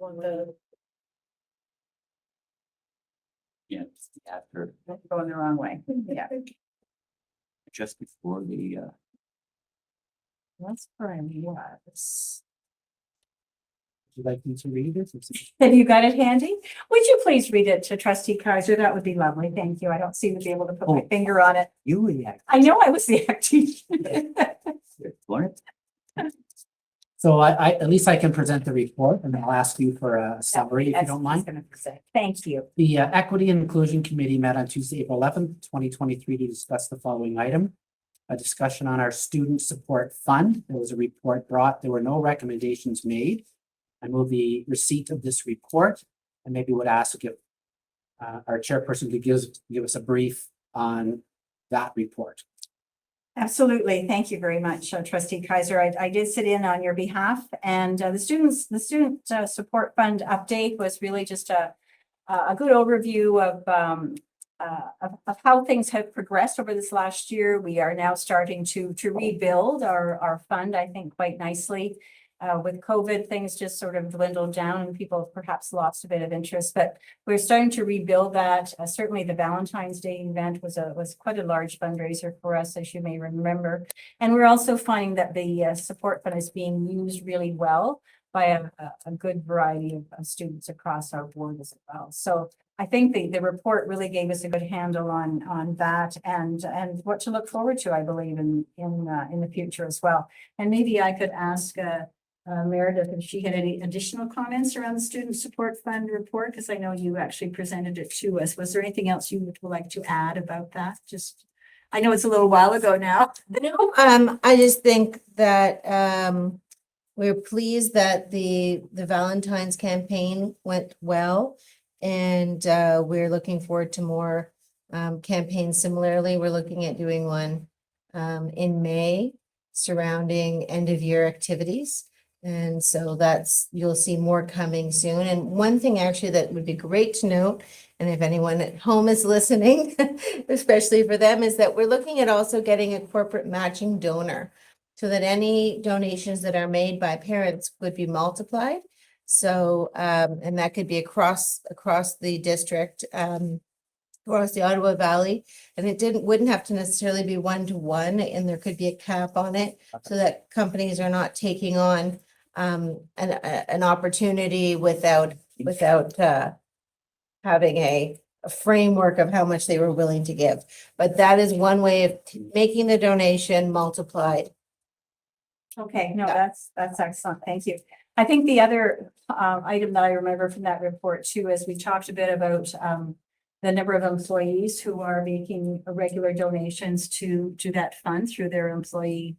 Yeah, after, Going the wrong way. Yeah, just before the, that's where I was. Would you like me to read it? Have you got it handy? Would you please read it to trustee Kaiser? That would be lovely. Thank you. I don't seem to be able to put my finger on it. you react. I know I was the acting. Want it? So at least I can present the report and I'll ask you for a summary if you don't mind. Thank you. The Equity and Inclusion Committee met on Tuesday, April 11th, 2023 to discuss the following item. A discussion on our Student Support Fund. There was a report brought. There were no recommendations made. I move the receipt of this report and maybe would ask if our chairperson could give us a brief on that report. Absolutely. Thank you very much, Trustee Kaiser. I did sit in on your behalf, and the Student Support Fund update was really just a good overview of how things have progressed over this last year. We are now starting to rebuild our fund, I think, quite nicely. With COVID, things just sort of dwindled down and people perhaps lost a bit of interest, but we're starting to rebuild that. Certainly the Valentine's Day event was quite a large fundraiser for us, as you may remember. And we're also finding that the support fund is being used really well by a good variety of students across our board as well. So I think the report really gave us a good handle on that and what to look forward to, I believe, in the future as well. And maybe I could ask Meredith if she had any additional comments around the Student Support Fund report, because I know you actually presented it to us. Was there anything else you would like to add about that? Just, I know it's a little while ago now. No, I just think that we're pleased that the Valentine's campaign went well, and we're looking forward to more campaigns. Similarly, we're looking at doing one in May surrounding end of year activities. And so you'll see more coming soon. And one thing actually that would be great to note, and if anyone at home is listening, especially for them, is that we're looking at also getting a corporate matching donor so that any donations that are made by parents would be multiplied. So, and that could be across the district, across the Ottawa Valley, and wouldn't have to necessarily be 1-to-1, and there could be a cap on it so that companies are not taking on an opportunity without having a framework of how much they were willing to give. But that is one way of making the donation multiplied. Okay, no, that's excellent. Thank you. I think the other item that I remember from that report too, is we talked a bit about the number of employees who are making regular donations to that fund through their employee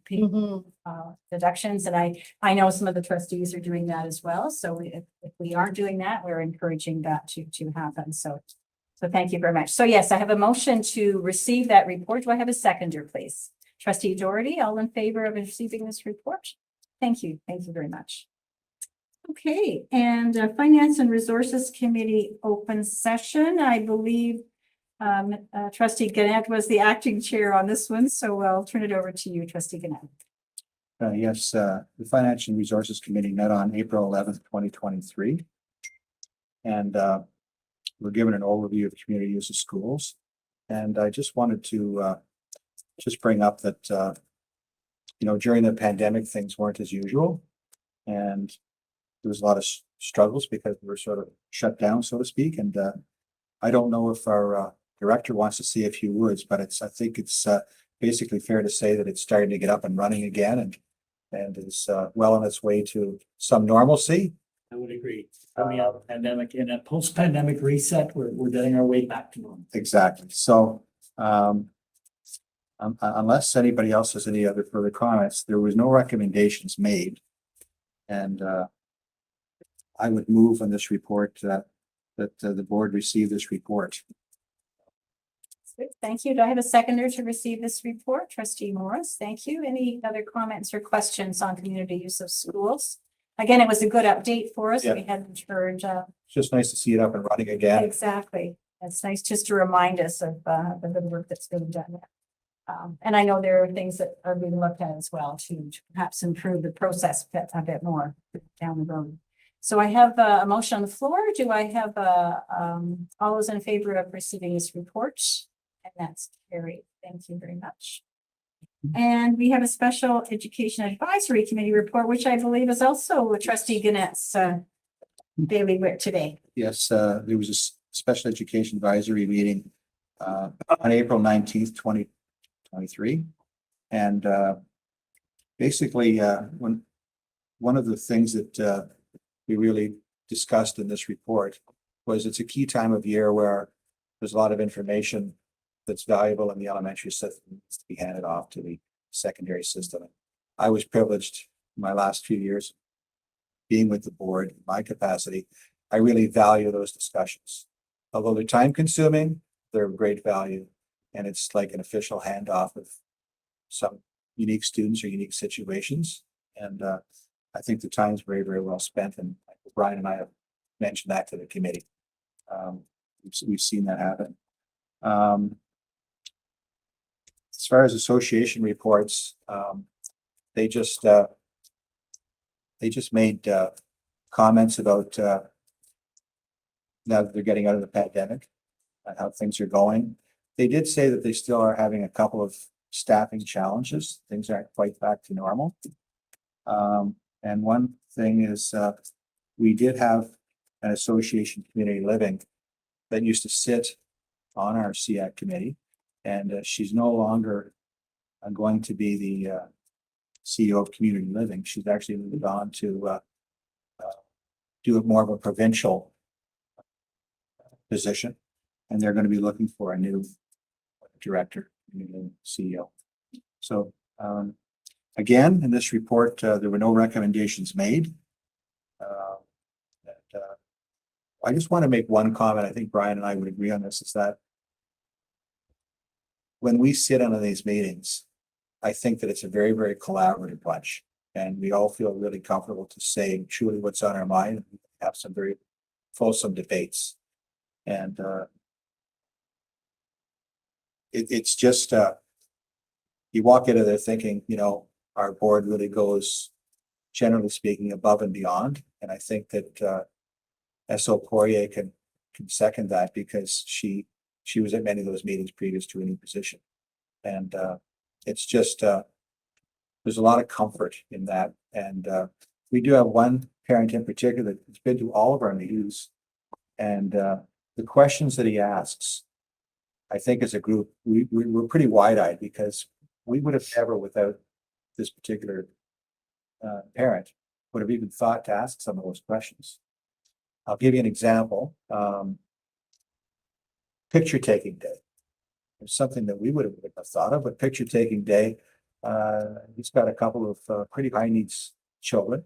deductions. And I know some of the trustees are doing that as well. So if we are doing that, we're encouraging that to happen. So thank you very much. So yes, I have a motion to receive that report. Do I have a seconder, please? Trustee Doherty, all in favor of receiving this report? Thank you. Thank you very much. Okay, and Finance and Resources Committee open session. I believe Trustee Gannett was the acting chair on this one, so I'll turn it over to you, Trustee Gannett. Yes, the Finance and Resources Committee met on April 11th, 2023. And we're given an overview of community use of schools. And I just wanted to just bring up that, during the pandemic, things weren't as usual. And there was a lot of struggles because we were sort of shut down, so to speak. And I don't know if our director wants to say a few words, but I think it's basically fair to say that it's starting to get up and running again and is well on its way to some normalcy. I would agree. Coming out of the pandemic, in a post-pandemic reset, we're getting our way back to normal. Exactly. So unless anybody else has any other further comments, there was no recommendations made. And I would move on this report that the board receive this report. Thank you. Do I have a seconder to receive this report? Trustee Morris, thank you. Any other comments or questions on community use of schools? Again, it was a good update for us. Yeah. We hadn't heard. It's just nice to see it up and running again. Exactly. It's nice just to remind us of the good work that's being done. And I know there are things that are being looked at as well to perhaps improve the process a bit more down the road. So I have a motion on the floor. Do I have all those in favor of receiving this report? And that's carried. Thank you very much. And we have a special education advisory committee report, which I believe is also Trustee Gannett's bailiwick today. Yes, there was a special education advisory meeting on April 19th, 2023. And basically, when one of the things that we really discussed in this report was it's a key time of year where there's a lot of information that's valuable in the elementary system needs to be handed off to the secondary system. I was privileged in my last few years being with the board in my capacity. I really value those discussions. Although they're time consuming, they're of great value. And it's like an official handoff of some unique students or unique situations. And I think the time's very, very well spent. And Brian and I have mentioned that to the committee. We've seen that happen. As far as association reports, they just made comments about now that they're getting out of the pandemic and how things are going. They did say that they still are having a couple of staffing challenges. Things aren't quite back to normal. And one thing is we did have an association community living that used to sit on our CAC committee, and she's no longer going to be the CEO of community living. She's actually moved on to do more of a provincial position, and they're going to be looking for a new director, new CEO. So again, in this report, there were no recommendations made. I just want to make one comment. I think Brian and I would agree on this, is that when we sit on these meetings, I think that it's a very, very collaborative bunch, and we all feel really comfortable to say truly what's on our mind and have some very fulsome debates. And it's just you walk into there thinking, you know, our board really goes, generally speaking, above and beyond. And I think that S.O. Poirier can second that, because she was at many of those meetings previous to a new position. And it's just there's a lot of comfort in that. And we do have one parent in particular that's been to all of our meetings, and the questions that he asks, I think as a group, we're pretty wide-eyed, because we would have never, without this particular parent, would have even thought to ask some of those questions. I'll give you an example. Picture taking day. It's something that we would have thought of, but picture taking day, he's got a couple of pretty high needs children.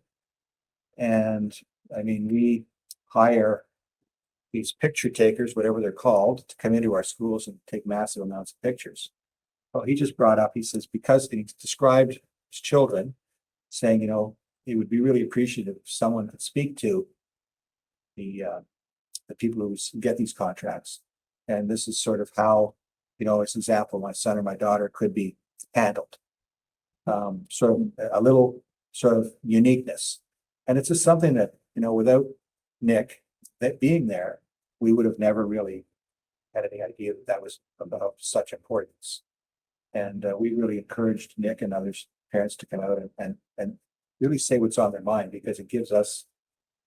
And I mean, we hire these picture takers, whatever they're called, to come into our schools and take massive amounts of pictures. Well, he just brought up, he says, because he described his children, saying, you know, he would be really appreciative if someone could speak to the people who get these contracts. And this is sort of how, you know, as an example, my son or my daughter could be handled. Sort of a little sort of uniqueness. And it's just something that, you know, without Nick that being there, we would have never really had any idea that that was of such importance. And we really encouraged Nick and others, parents, to come out and really say what's on their mind, because it gives us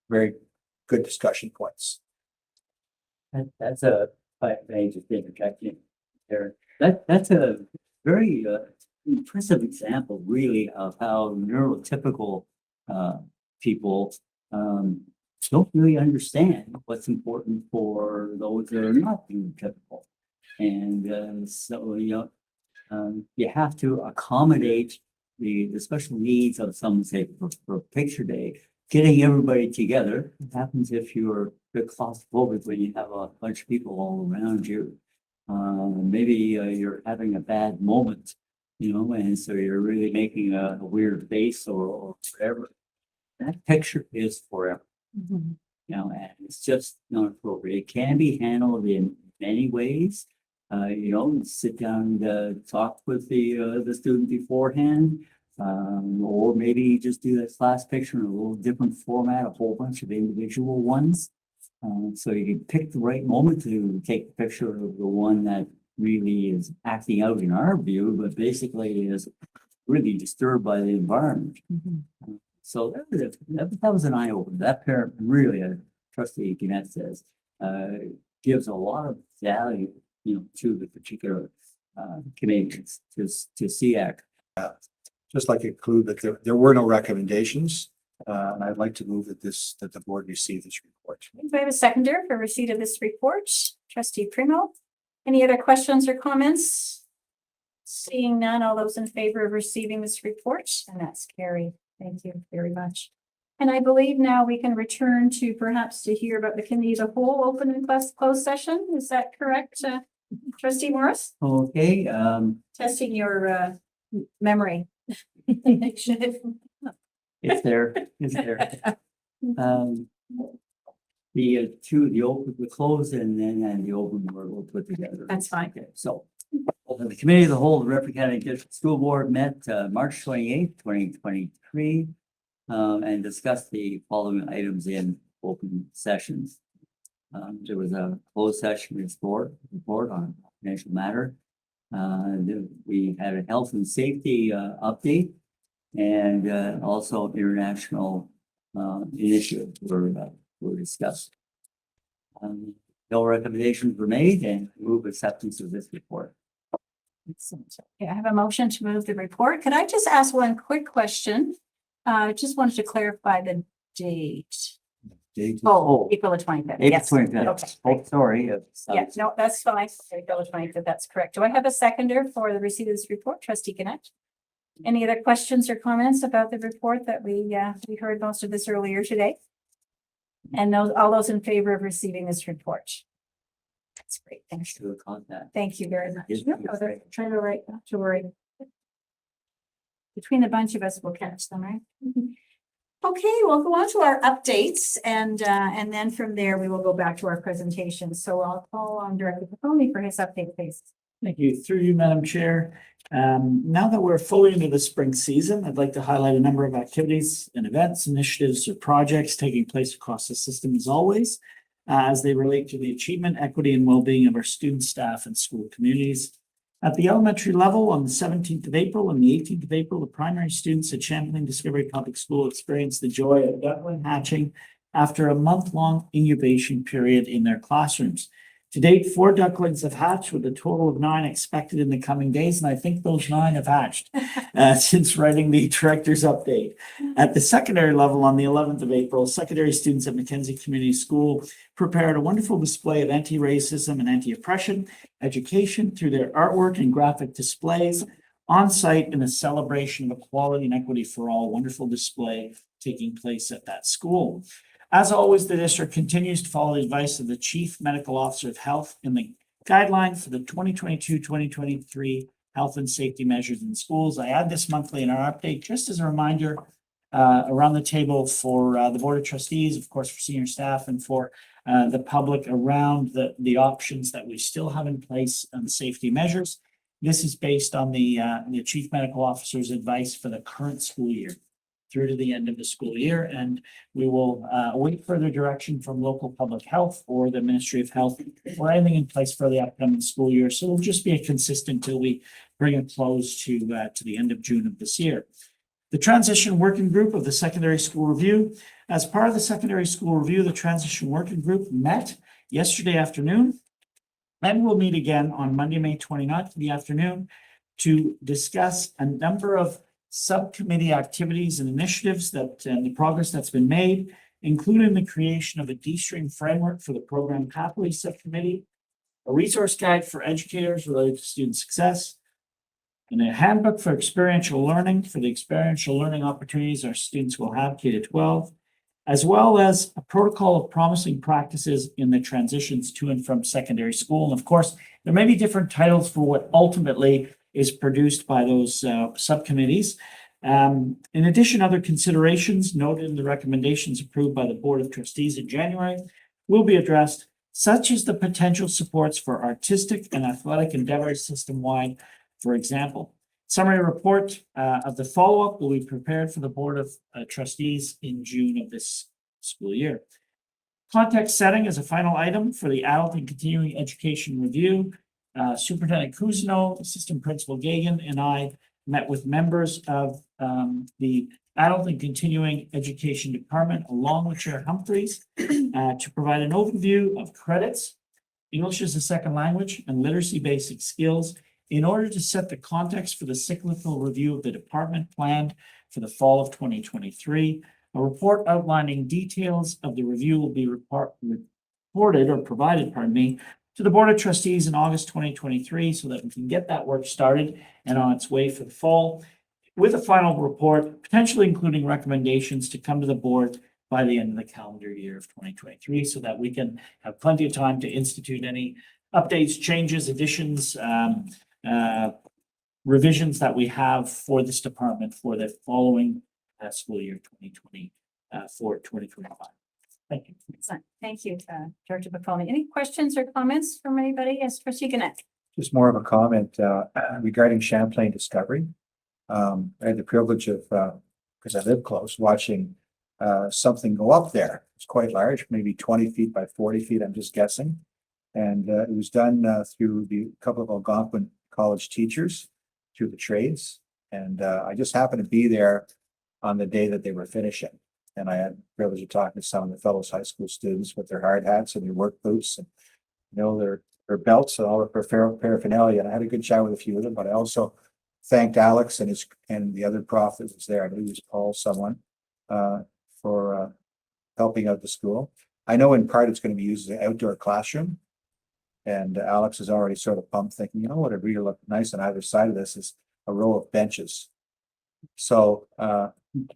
very good discussion points. That's a, if I may just interject in there, that's a very impressive example, really, of how neurotypical people don't really understand what's important for those that are not neurotypical. And so, you know, you have to accommodate the special needs of someone, say, for picture day. Getting everybody together happens if you're a bit claustrophobic when you have a bunch of people all around you. Maybe you're having a bad moment, you know, and so you're really making a weird face or whatever. That picture is forever, you know, and it's just not appropriate. It can be handled in many ways. You know, sit down and talk with the student beforehand. Or maybe just do this last picture in a little different format, a whole bunch of individual ones. So you can pick the right moment to take the picture of the one that really is acting out in our view, but basically is really disturbed by the environment. So that was an eye opener. That parent really, trustee Gannett says, gives a lot of value, you know, to the particular committee, to SEAC. Just like to conclude that there were no recommendations. And I'd like to move that the board receive this report. Do I have a seconder for receipt of this report? Trustee Primo. Any other questions or comments? Seeing none, all those in favor of receiving this report, and that's carried. Thank you very much. And I believe now we can return to perhaps to hear about the committee as a whole open and closed session. Is that correct, Trustee Morris? Okay, Testing your memory. it's there, it's there. The open, the close, and then the open we'll put together. That's fine. Okay, so. The Committee of the Whole, the Renfrew County District School Board met March 28th, 2023, and discussed the following items in open sessions. There was a closed session report on financial matter. We had a health and safety update, and also international initiatives were discussed. No recommendations were made, and move acceptance of this report. Excellent. Okay, I have a motion to move the report. Could I just ask one quick question? Just wanted to clarify the date. Oh, April the 25th. April Yes. 25th. Okay. Oh, sorry. Yeah, no, that's fine. April the 25th, that's correct. Do I have a seconder for the receipt of this report? Trustee Gannett? Any other questions or comments about the report that we heard most of this earlier today? And all those in favor of receiving this report? That's great. Thanks. To contact. Thank you very much. Yes, No, yes. they're trying to write, not to worry. Between the bunch of us, we'll catch them, right? Okay, we'll go on to our updates, and then from there, we will go back to our presentation. So I'll call on Director Paconi for his update, please. Thank you. Through you, Madam Chair. Now that we're fully into the spring season, I'd like to highlight a number of activities and events, initiatives, or projects taking place across the system as always, as they relate to the achievement, equity, and well-being of our students, staff, and school communities. At the elementary level, on the 17th of April and the 18th of April, the primary students at Champlain Discovery Public School experienced the joy of duckling hatching after a month-long incubation period in their classrooms. To date, 4 ducklings have hatched, with a total of 9 expected in the coming days, and I think those 9 have hatched since writing the director's update. At the secondary level, on the 11th of April, secondary students at Mackenzie Community School prepared a wonderful display of anti-racism and anti-oppression education through their artwork and graphic displays on site in a celebration of equality and equity for all. Wonderful display taking place at that school. As always, the district continues to follow the advice of the Chief Medical Officer of Health in the guidelines for the 2022-2023 health and safety measures in schools. I add this monthly in our update, just as a reminder around the table for the Board of Trustees, of course, for senior staff, and for the public around the options that we still have in place on safety measures. This is based on the Chief Medical Officer's advice for the current school year through to the end of the school year, and we will await further direction from local public health or the Ministry of Health or anything in place for the upcoming school year. So it'll just be a consistent till we bring a close to the end of June of this year. The Transition Working Group of the Secondary School Review. As part of the Secondary School Review, the Transition Working Group met yesterday afternoon and will meet again on Monday, May 29th in the afternoon to discuss a number of subcommittee activities and initiatives and the progress that's been made, including the creation of a D-Stream framework for the Program Pathways Subcommittee, a resource guide for educators related to student success, and a handbook for experiential learning for the experiential learning opportunities our students will have K-12, as well as a protocol of promising practices in the transitions to and from secondary school. And of course, there may be different titles for what ultimately is produced by those subcommittees. In addition, other considerations noted in the recommendations approved by the Board of Trustees in January will be addressed, such as the potential supports for artistic and athletic endeavors system-wide, for example. Summary report of the follow-up will be prepared for the Board of Trustees in June of this school year. Context setting is a final item for the Adult and Continuing Education Review. Superintendent Cousineau, Assistant Principal Gagan, and I met with members of the Adult and Continuing Education Department, along with Chair Humphreys, to provide an overview of credits, English as a second language, and literacy basic skills in order to set the context for the cyclical review of the department planned for the fall of 2023. A report outlining details of the review will be reported or provided, pardon me, to the Board of Trustees in August 2023 so that we can get that work started and on its way for the fall, with a final report, potentially including recommendations to come to the board by the end of the calendar year of 2023, so that we can have plenty of time to institute any updates, changes, additions, revisions that we have for this department for the following school year 2025. Thank you. Excellent. Thank you, Director Buffoni. Any questions or comments from anybody? Yes, Trustee Gannett. Just more of a comment regarding Champlain Discovery. I had the privilege of, because I live close, watching something go up there. It's quite large, maybe 20 feet by 40 feet, I'm just guessing. And it was done through a couple of Algonquin College teachers, through the trades. And I just happened to be there on the day that they were finishing. And I had the privilege of talking to some of the fellow high school students with their hard hats and their work boots and, their belts and all the paraphernalia. And I had a good chat with a few of them, but I also thanked Alex and the other prof that was there. I believe it was Paul, someone, for helping out the school. I know in part it's going to be used as an outdoor classroom. And Alex is already sort of pumped, thinking, what would really look nice on either side of this is a row of benches. So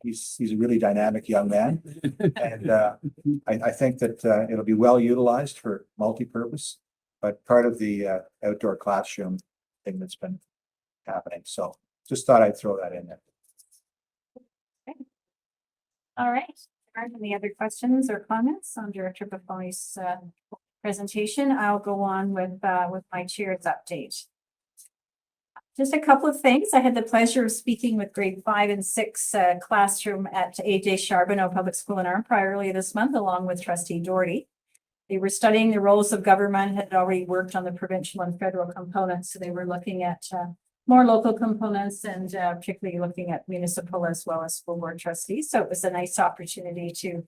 he's a really dynamic young man. And I think that it'll be well utilized for multi-purpose, but part of the outdoor classroom thing that's been happening. So just thought I'd throw that in there. All right. Are there any other questions or comments on Director Buffoni's presentation? I'll go on with my chair's update. Just a couple of things. I had the pleasure of speaking with grade 5 and 6 classroom at A.J. Charbonneau Public School in Arnprior earlier this month, along with Trustee Doherty. They were studying the roles of government, had already worked on the provincial and federal components. So they were looking at more local components and particularly looking at municipal as well as school board trustees. So it was a nice opportunity to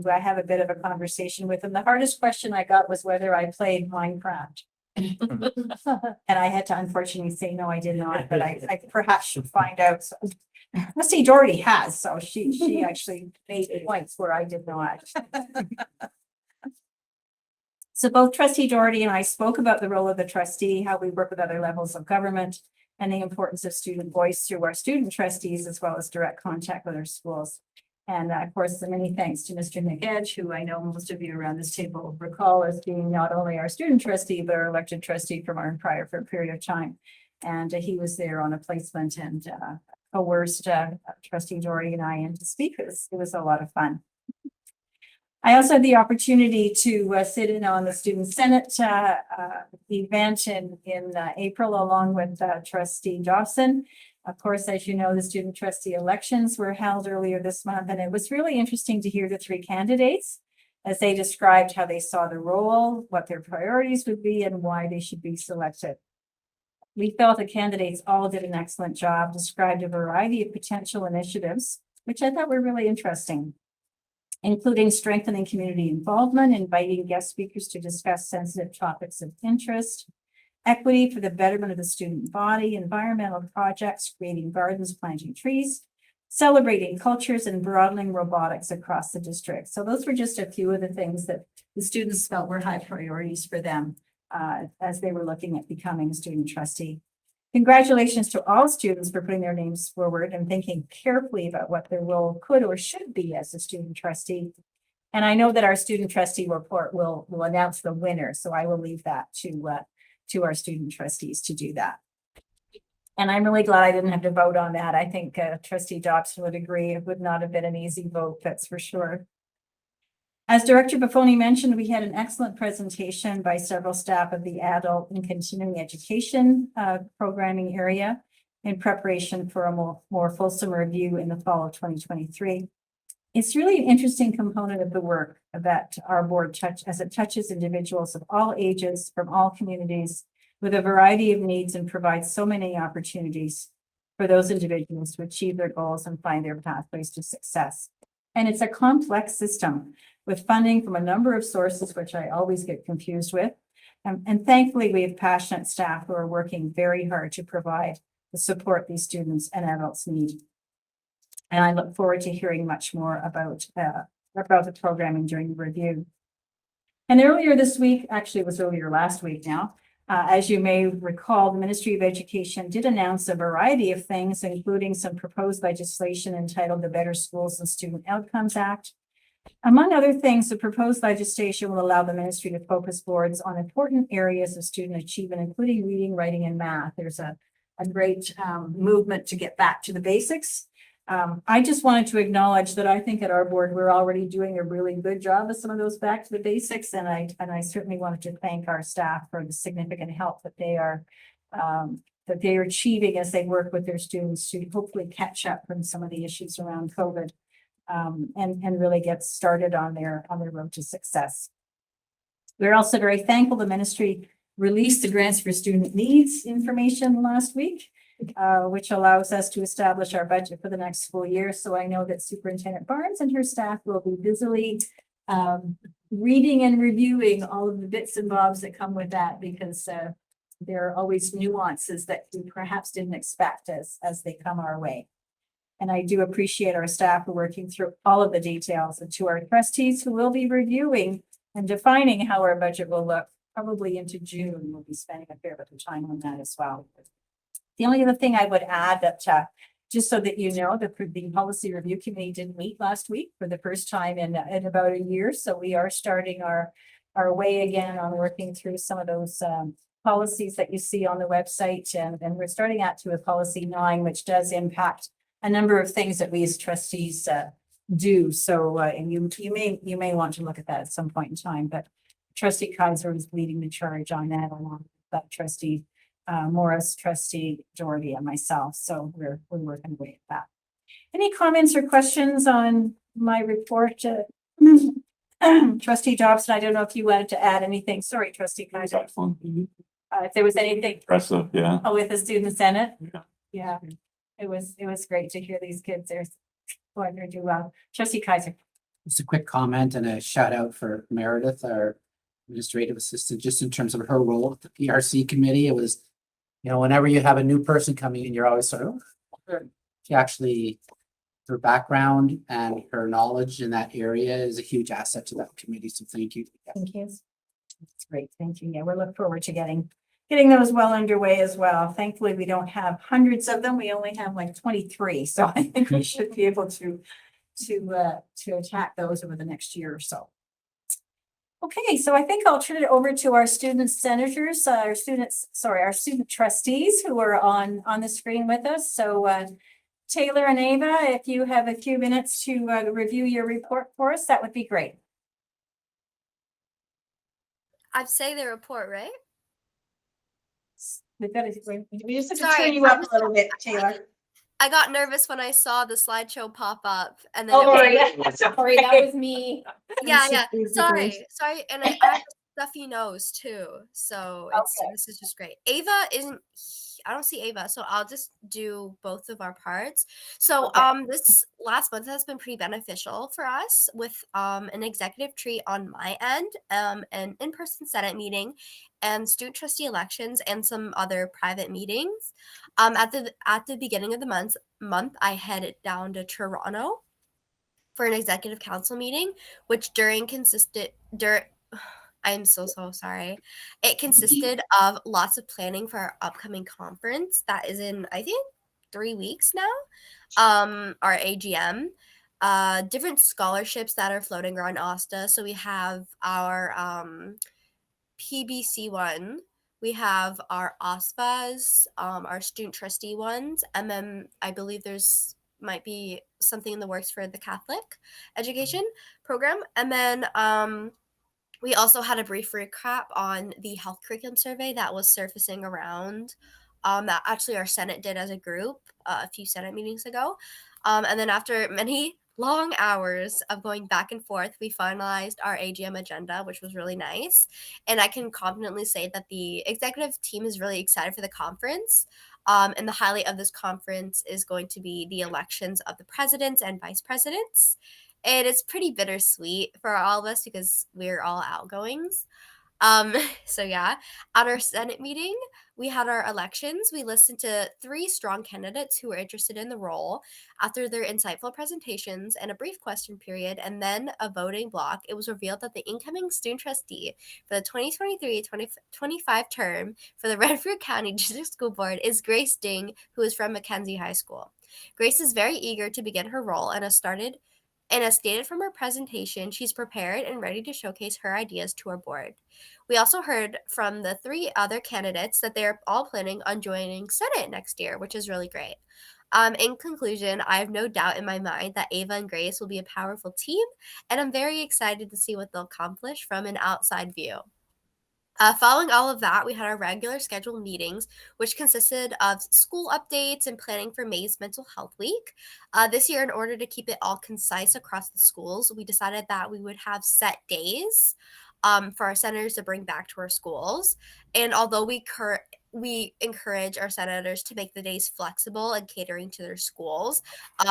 have a bit of a conversation with them. The hardest question I got was whether I played Minecraft. And I had to unfortunately say, no, I did not, but I perhaps should find out. So, Trustee Doherty has, so she actually made points where I did not. So both Trustee Doherty and I spoke about the role of the trustee, how we work with other levels of government, and the importance of student voice through our student trustees, as well as direct contact with our schools. And of course, many thanks to Mr. Nick Edge, who I know most of you around this table recall as being not only our student trustee, but our elected trustee from Arnprior for a period of time. And he was there on a placement and coerced Trustee Doherty and I in to speak. It was a lot of fun. I also had the opportunity to sit in on the Student Senate event in April, along with Trustee Dawson. Of course, as you know, the student trustee elections were held earlier this month, and it was really interesting to hear the 3 candidates as they described how they saw the role, what their priorities would be, and why they should be selected. We felt the candidates all did an excellent job, described a variety of potential initiatives, which I thought were really interesting, including strengthening community involvement, inviting guest speakers to discuss sensitive topics of interest, equity for the betterment of the student body, environmental projects, creating gardens, planting trees, celebrating cultures, and broadening robotics across the district. So those were just a few of the things that the students felt were high priorities for them as they were looking at becoming a student trustee. Congratulations to all students for putting their names forward and thinking carefully about what their role could or should be as a student trustee. And I know that our student trustee report will announce the winner, so I will leave that to our student trustees to do that. And I'm really glad I didn't have to vote on that. I think Trustee Dobson would agree. It would not have been an easy vote, that's for sure. As Director Buffoni mentioned, we had an excellent presentation by several staff of the adult and continuing education programming area in preparation for a more fulsome review in the fall of 2023. It's really an interesting component of the work that our board touches individuals of all ages from all communities with a variety of needs and provides so many opportunities for those individuals to achieve their goals and find their pathways to success. And it's a complex system with funding from a number of sources, which I always get confused with. And thankfully, we have passionate staff who are working very hard to provide the support these students and adults need. And I look forward to hearing much more about the programming during the review. And earlier this week, actually it was earlier last week now, as you may recall, the Ministry of Education did announce a variety of things, including some proposed legislation entitled the Better Schools and Student Outcomes Act. Among other things, the proposed legislation will allow the ministry to focus boards on important areas of student achievement, including reading, writing, and math. There's a great movement to get back to the basics. I just wanted to acknowledge that I think at our board, we're already doing a really good job of some of those back to the basics. And I certainly wanted to thank our staff for the significant help that they are achieving as they work with their students to hopefully catch up from some of the issues around COVID. And really get started on their road to success. We're also very thankful the ministry released the grants for student needs information last week, which allows us to establish our budget for the next school year. So I know that Superintendent Barnes and her staff will be busily reading and reviewing all of the bits and bobs that come with that, because there are always nuances that we perhaps didn't expect as they come our way. And I do appreciate our staff for working through all of the details, and to our trustees who will be reviewing and defining how our budget will look probably into June. We'll be spending a fair bit of time on that as well. The only other thing I would add that just so that you know, the Policy Review Committee did meet last week for the first time in about a year. So we are starting our way again on working through some of those policies that you see on the website. And we're starting out to a policy 9, which does impact a number of things that we as trustees do. So, and you may want to look at that at some point in time, but Trustee Kaiser is leading the charge on that, along with Trustee Morris, Trustee Doherty, and myself. So we're working away at that. Any comments or questions on my report? Trustee Jobson, I don't know if you wanted to add anything. Sorry, Trustee Kaiser. Excellent. If there was anything Impressive, yeah. with the student senate. Yeah. Yeah, it was great to hear these kids. They're going to do well. Trustee Kaiser. Just a quick comment and a shout out for Meredith, our administrative assistant, just in terms of her role at the PRC committee. It was, whenever you have a new person coming in, you're always sort of, she actually, her background and her knowledge in that area is a huge asset to that committee. So thank you. Thank you. That's great. Thank you. Yeah, we're looking forward to getting those well underway as well. Thankfully, we don't have hundreds of them. We only have like 23. So I think we should be able to attack those over the next year or so. Okay, so I think I'll turn it over to our student senators, our student trustees who are on the screen with us. So Taylor and Ava, if you have a few minutes to review your report for us, that would be great. I'd say the report, right? We just have to Sorry, turn you up a little bit, Taylor. I got nervous when I saw the slideshow pop up, and then Sorry, that was me. yeah. Sorry, and I have a stuffy nose too, so this is just great. Ava isn't. I don't see Ava, so I'll just do both of our parts. So this last month has been pretty beneficial for us with an executive tree on my end, an in-person Senate meeting, and student trustee elections, and some other private meetings. At the beginning of the month, I headed down to Toronto for an executive council meeting, which I'm so sorry. It consisted of lots of planning for our upcoming conference that is in, I think, 3 weeks now. Our AGM, different scholarships that are floating around OSTA. So we have our PBC one, we have our OSFAs, our student trustee ones, and then I believe might be something in the works for the Catholic education program, and then we also had a brief recap on the health curriculum survey that was surfacing around, that actually our Senate did as a group a few Senate meetings ago. And then after many long hours of going back and forth, we finalized our AGM agenda, which was really nice. And I can confidently say that the executive team is really excited for the conference. And the highlight of this conference is going to be the elections of the presidents and vice presidents. And it's pretty bittersweet for all of us because we're all outgoings. So yeah, at our Senate meeting, we had our elections. We listened to 3 strong candidates who were interested in the role. After their insightful presentations and a brief question period, and then a voting block, it was revealed that the incoming student trustee for the 2023-2025 term for the Renfrew County District School Board is Grace Ding, who is from Mackenzie High School. Grace is very eager to begin her role and as stated from her presentation, she's prepared and ready to showcase her ideas to our board. We also heard from the 3 other candidates that they're all planning on joining Senate next year, which is really great. In conclusion, I have no doubt in my mind that Ava and Grace will be a powerful team, and I'm very excited to see what they'll accomplish from an outside view. Following all of that, we had our regular scheduled meetings, which consisted of school updates and planning for May's Mental Health Week. This year, in order to keep it all concise across the schools, we decided that we would have set days for our senators to bring back to our schools. And although we encourage our senators to make the days flexible and catering to their schools,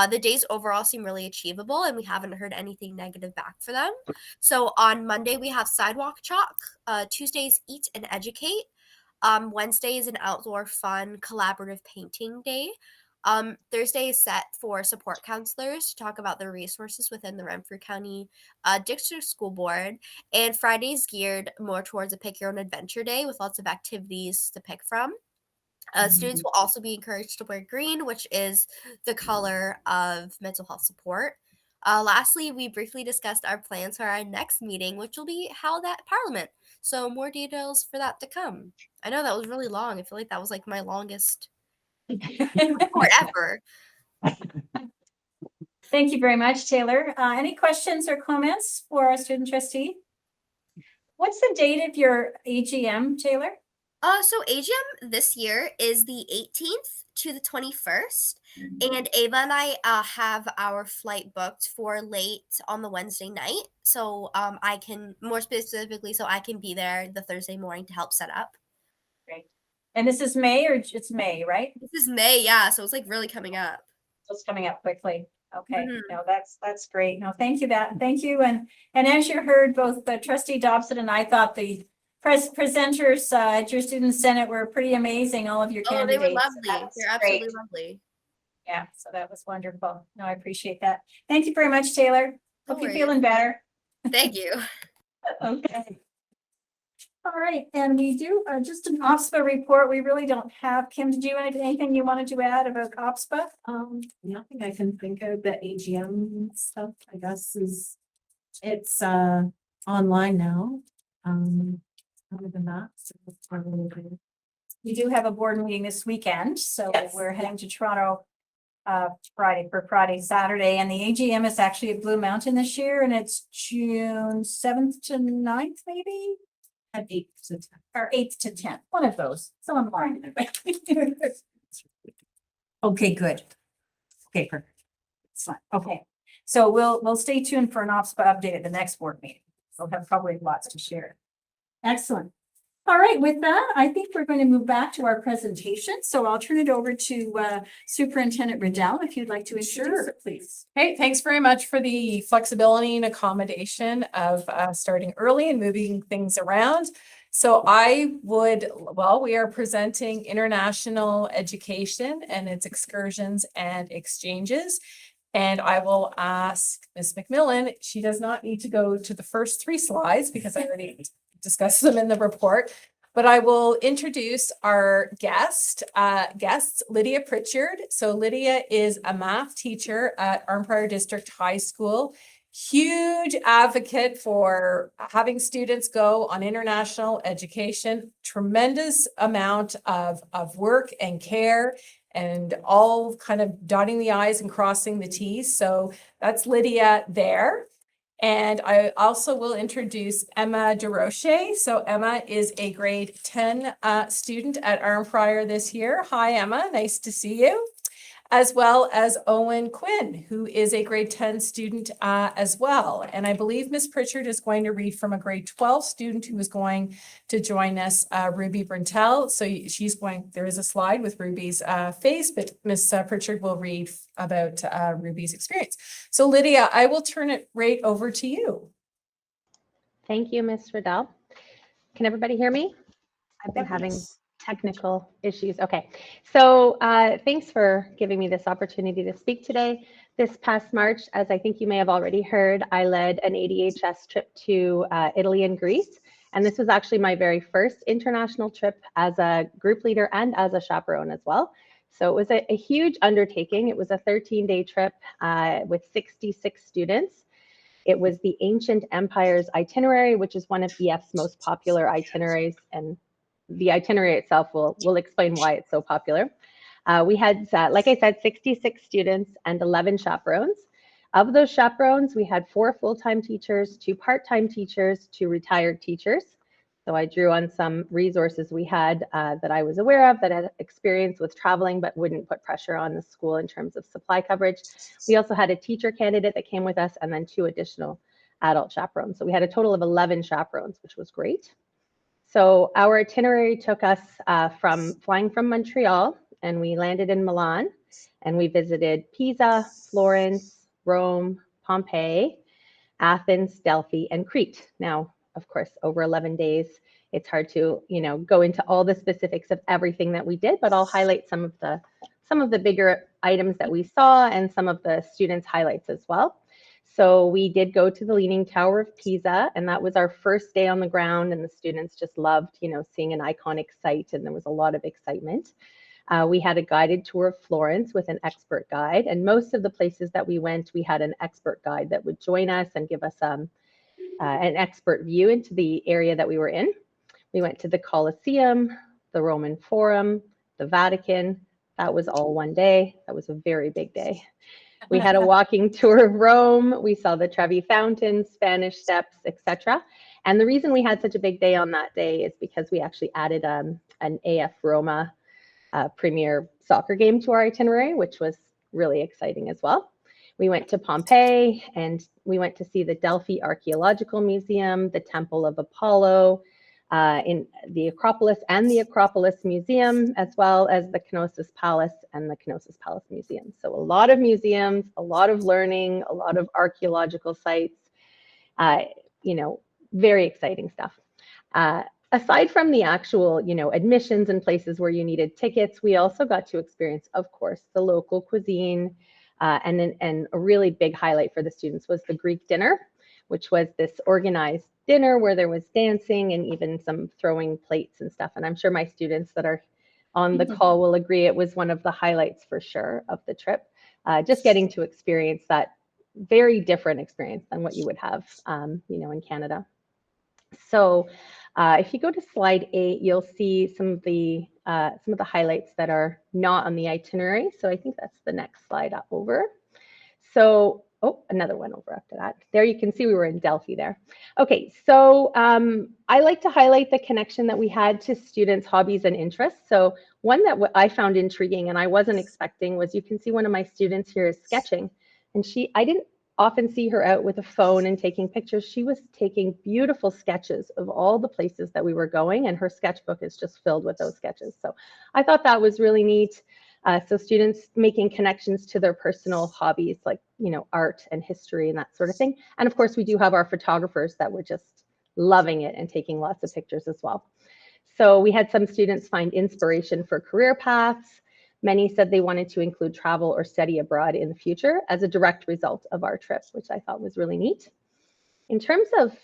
the days overall seem really achievable, and we haven't heard anything negative back for them. So on Monday, we have sidewalk chalk. Tuesdays, eat and educate. Wednesday is an outdoor fun collaborative painting day. Thursday is set for support counselors to talk about the resources within the Renfrew County District School Board. And Friday is geared more towards a pick your own adventure day with lots of activities to pick from. Students will also be encouraged to wear green, which is the color of mental health support. Lastly, we briefly discussed our plans for our next meeting, which will be held at Parliament. So more details for that to come. I know that was really long. I feel like that was like my longest report ever. Thank you very much, Taylor. Any questions or comments for our student trustee? What's the date of your AGM, Taylor? So AGM this year is the 18th to the 21st, and Ava and I have our flight booked for late on the Wednesday night. So I can, more specifically, so I can be there the Thursday morning to help set up. Great. And this is May, or it's May, right? This is May, yeah. So it's like really coming up. So it's coming up quickly. Okay, Mhm. no, that's great. No, thank you thank you. And as you heard, both Trustee Dobson and I thought the presenters at your student senate were pretty amazing. All of your Oh, candidates. they were lovely. That's They're absolutely great. lovely. Yeah, so that was wonderful. No, I appreciate that. Thank you very much, Taylor. No Hope you're worries. feeling better. Thank you. Okay. All right, and we do just an OPSPA report. We really don't have. Kim, did you have anything you wanted to add about OPSPA? Nothing I can think of. The AGM stuff, I guess, it's online now. Other than that, so it's really good. We do have a board meeting this weekend, so Yes. we're heading to Toronto Friday, Saturday, and the AGM is actually at Blue Mountain this year, and it's June 7th to 9th, maybe? At 8 to 10. Or 8th to 10th, one of those, so I'm fine. Okay, good. Okay, perfect. Excellent. Okay, so we'll stay tuned for an OPSPA update at the next board meeting. We'll have probably lots to share. Excellent. All right, with that, I think we're going to move back to our presentation. So I'll turn it over to Superintendent Riddell, if you'd like to introduce it, please. Hey, thanks very much for the flexibility and accommodation of starting early and moving things around. So we are presenting international education and its excursions and exchanges. And I will ask Ms. McMillan, she does not need to go to the first 3 slides because I already discussed them in the report, but I will introduce our guests, Lydia Pritchard. So Lydia is a math teacher at Arnprior District High School, huge advocate for having students go on international education, tremendous amount of work and care, and all kind of dotting the I's and crossing the T's. So that's Lydia there. And I also will introduce Emma DeRoche. So Emma is a grade 10 student at Arnprior this year. Hi, Emma, nice to see you. As well as Owen Quinn, who is a grade 10 student as well. And I believe Ms. Pritchard is going to read from a grade 12 student who is going to join us, Ruby Brintel. So there is a slide with Ruby's face, but Ms. Pritchard will read about Ruby's experience. So Lydia, I will turn it right over to you. Thank you, Ms. Riddell. Can everybody hear me? I've been having technical issues. Okay, so thanks for giving me this opportunity to speak today. This past March, as I think you may have already heard, I led an ADHS trip to Italy and Greece. And this was actually my very first international trip as a group leader and as a chaperone as well. So it was a huge undertaking. It was a 13-day trip with 66 students. It was the Ancient Empires itinerary, which is one of EF's most popular itineraries, and the itinerary itself will explain why it's so popular. We had, like I said, 66 students and 11 chaperones. Of those chaperones, we had 4 full-time teachers, 2 part-time teachers, 2 retired teachers. So I drew on some resources we had that I was aware of that had experience with traveling but wouldn't put pressure on the school in terms of supply coverage. We also had a teacher candidate that came with us and then 2 additional adult chaperones. So we had a total of 11 chaperones, which was great. So our itinerary took us from flying from Montreal, and we landed in Milan, and we visited Pisa, Florence, Rome, Pompeii, Athens, Delphi, and Crete. Now, of course, over 11 days, it's hard to, go into all the specifics of everything that we did, but I'll highlight some of the bigger items that we saw and some of the students' highlights as well. So we did go to the Leaning Tower of Pisa, and that was our first day on the ground, and the students just loved, seeing an iconic site, and there was a lot of excitement. We had a guided tour of Florence with an expert guide, and most of the places that we went, we had an expert guide that would join us and give us an expert view into the area that we were in. We went to the Colosseum, the Roman Forum, the Vatican. That was all one day. That was a very big day. We had a walking tour of Rome. We saw the Trevi Fountain, Spanish Steps, etc. And the reason we had such a big day on that day is because we actually added an AF Roma premier soccer game to our itinerary, which was really exciting as well. We went to Pompeii, and we went to see the Delphi Archaeological Museum, the Temple of Apollo, in the Acropolis and the Acropolis Museum, as well as the Knossos Palace and the Knossos Palace Museum. So a lot of museums, a lot of learning, a lot of archaeological sites, very exciting stuff. Aside from the actual, admissions and places where you needed tickets, we also got to experience, of course, the local cuisine, and a really big highlight for the students was the Greek dinner, which was this organized dinner where there was dancing and even some throwing plates and stuff. And I'm sure my students that are on the call will agree it was one of the highlights for sure of the trip. Just getting to experience that very different experience than what you would have, in Canada. So if you go to slide 8, you'll see some of the highlights that are not on the itinerary. So I think that's the next slide up over. So, another one over after that. There you can see we were in Delphi there. Okay, so I like to highlight the connection that we had to students' hobbies and interests. So one that I found intriguing and I wasn't expecting was, you can see one of my students here is sketching. And I didn't often see her out with a phone and taking pictures. She was taking beautiful sketches of all the places that we were going, and her sketchbook is just filled with those sketches. So I thought that was really neat. So students making connections to their personal hobbies, like, art and history and that sort of thing. And of course, we do have our photographers that were just loving it and taking lots of pictures as well. So we had some students find inspiration for career paths. Many said they wanted to include travel or study abroad in the future as a direct result of our trip, which I thought was really neat. In terms of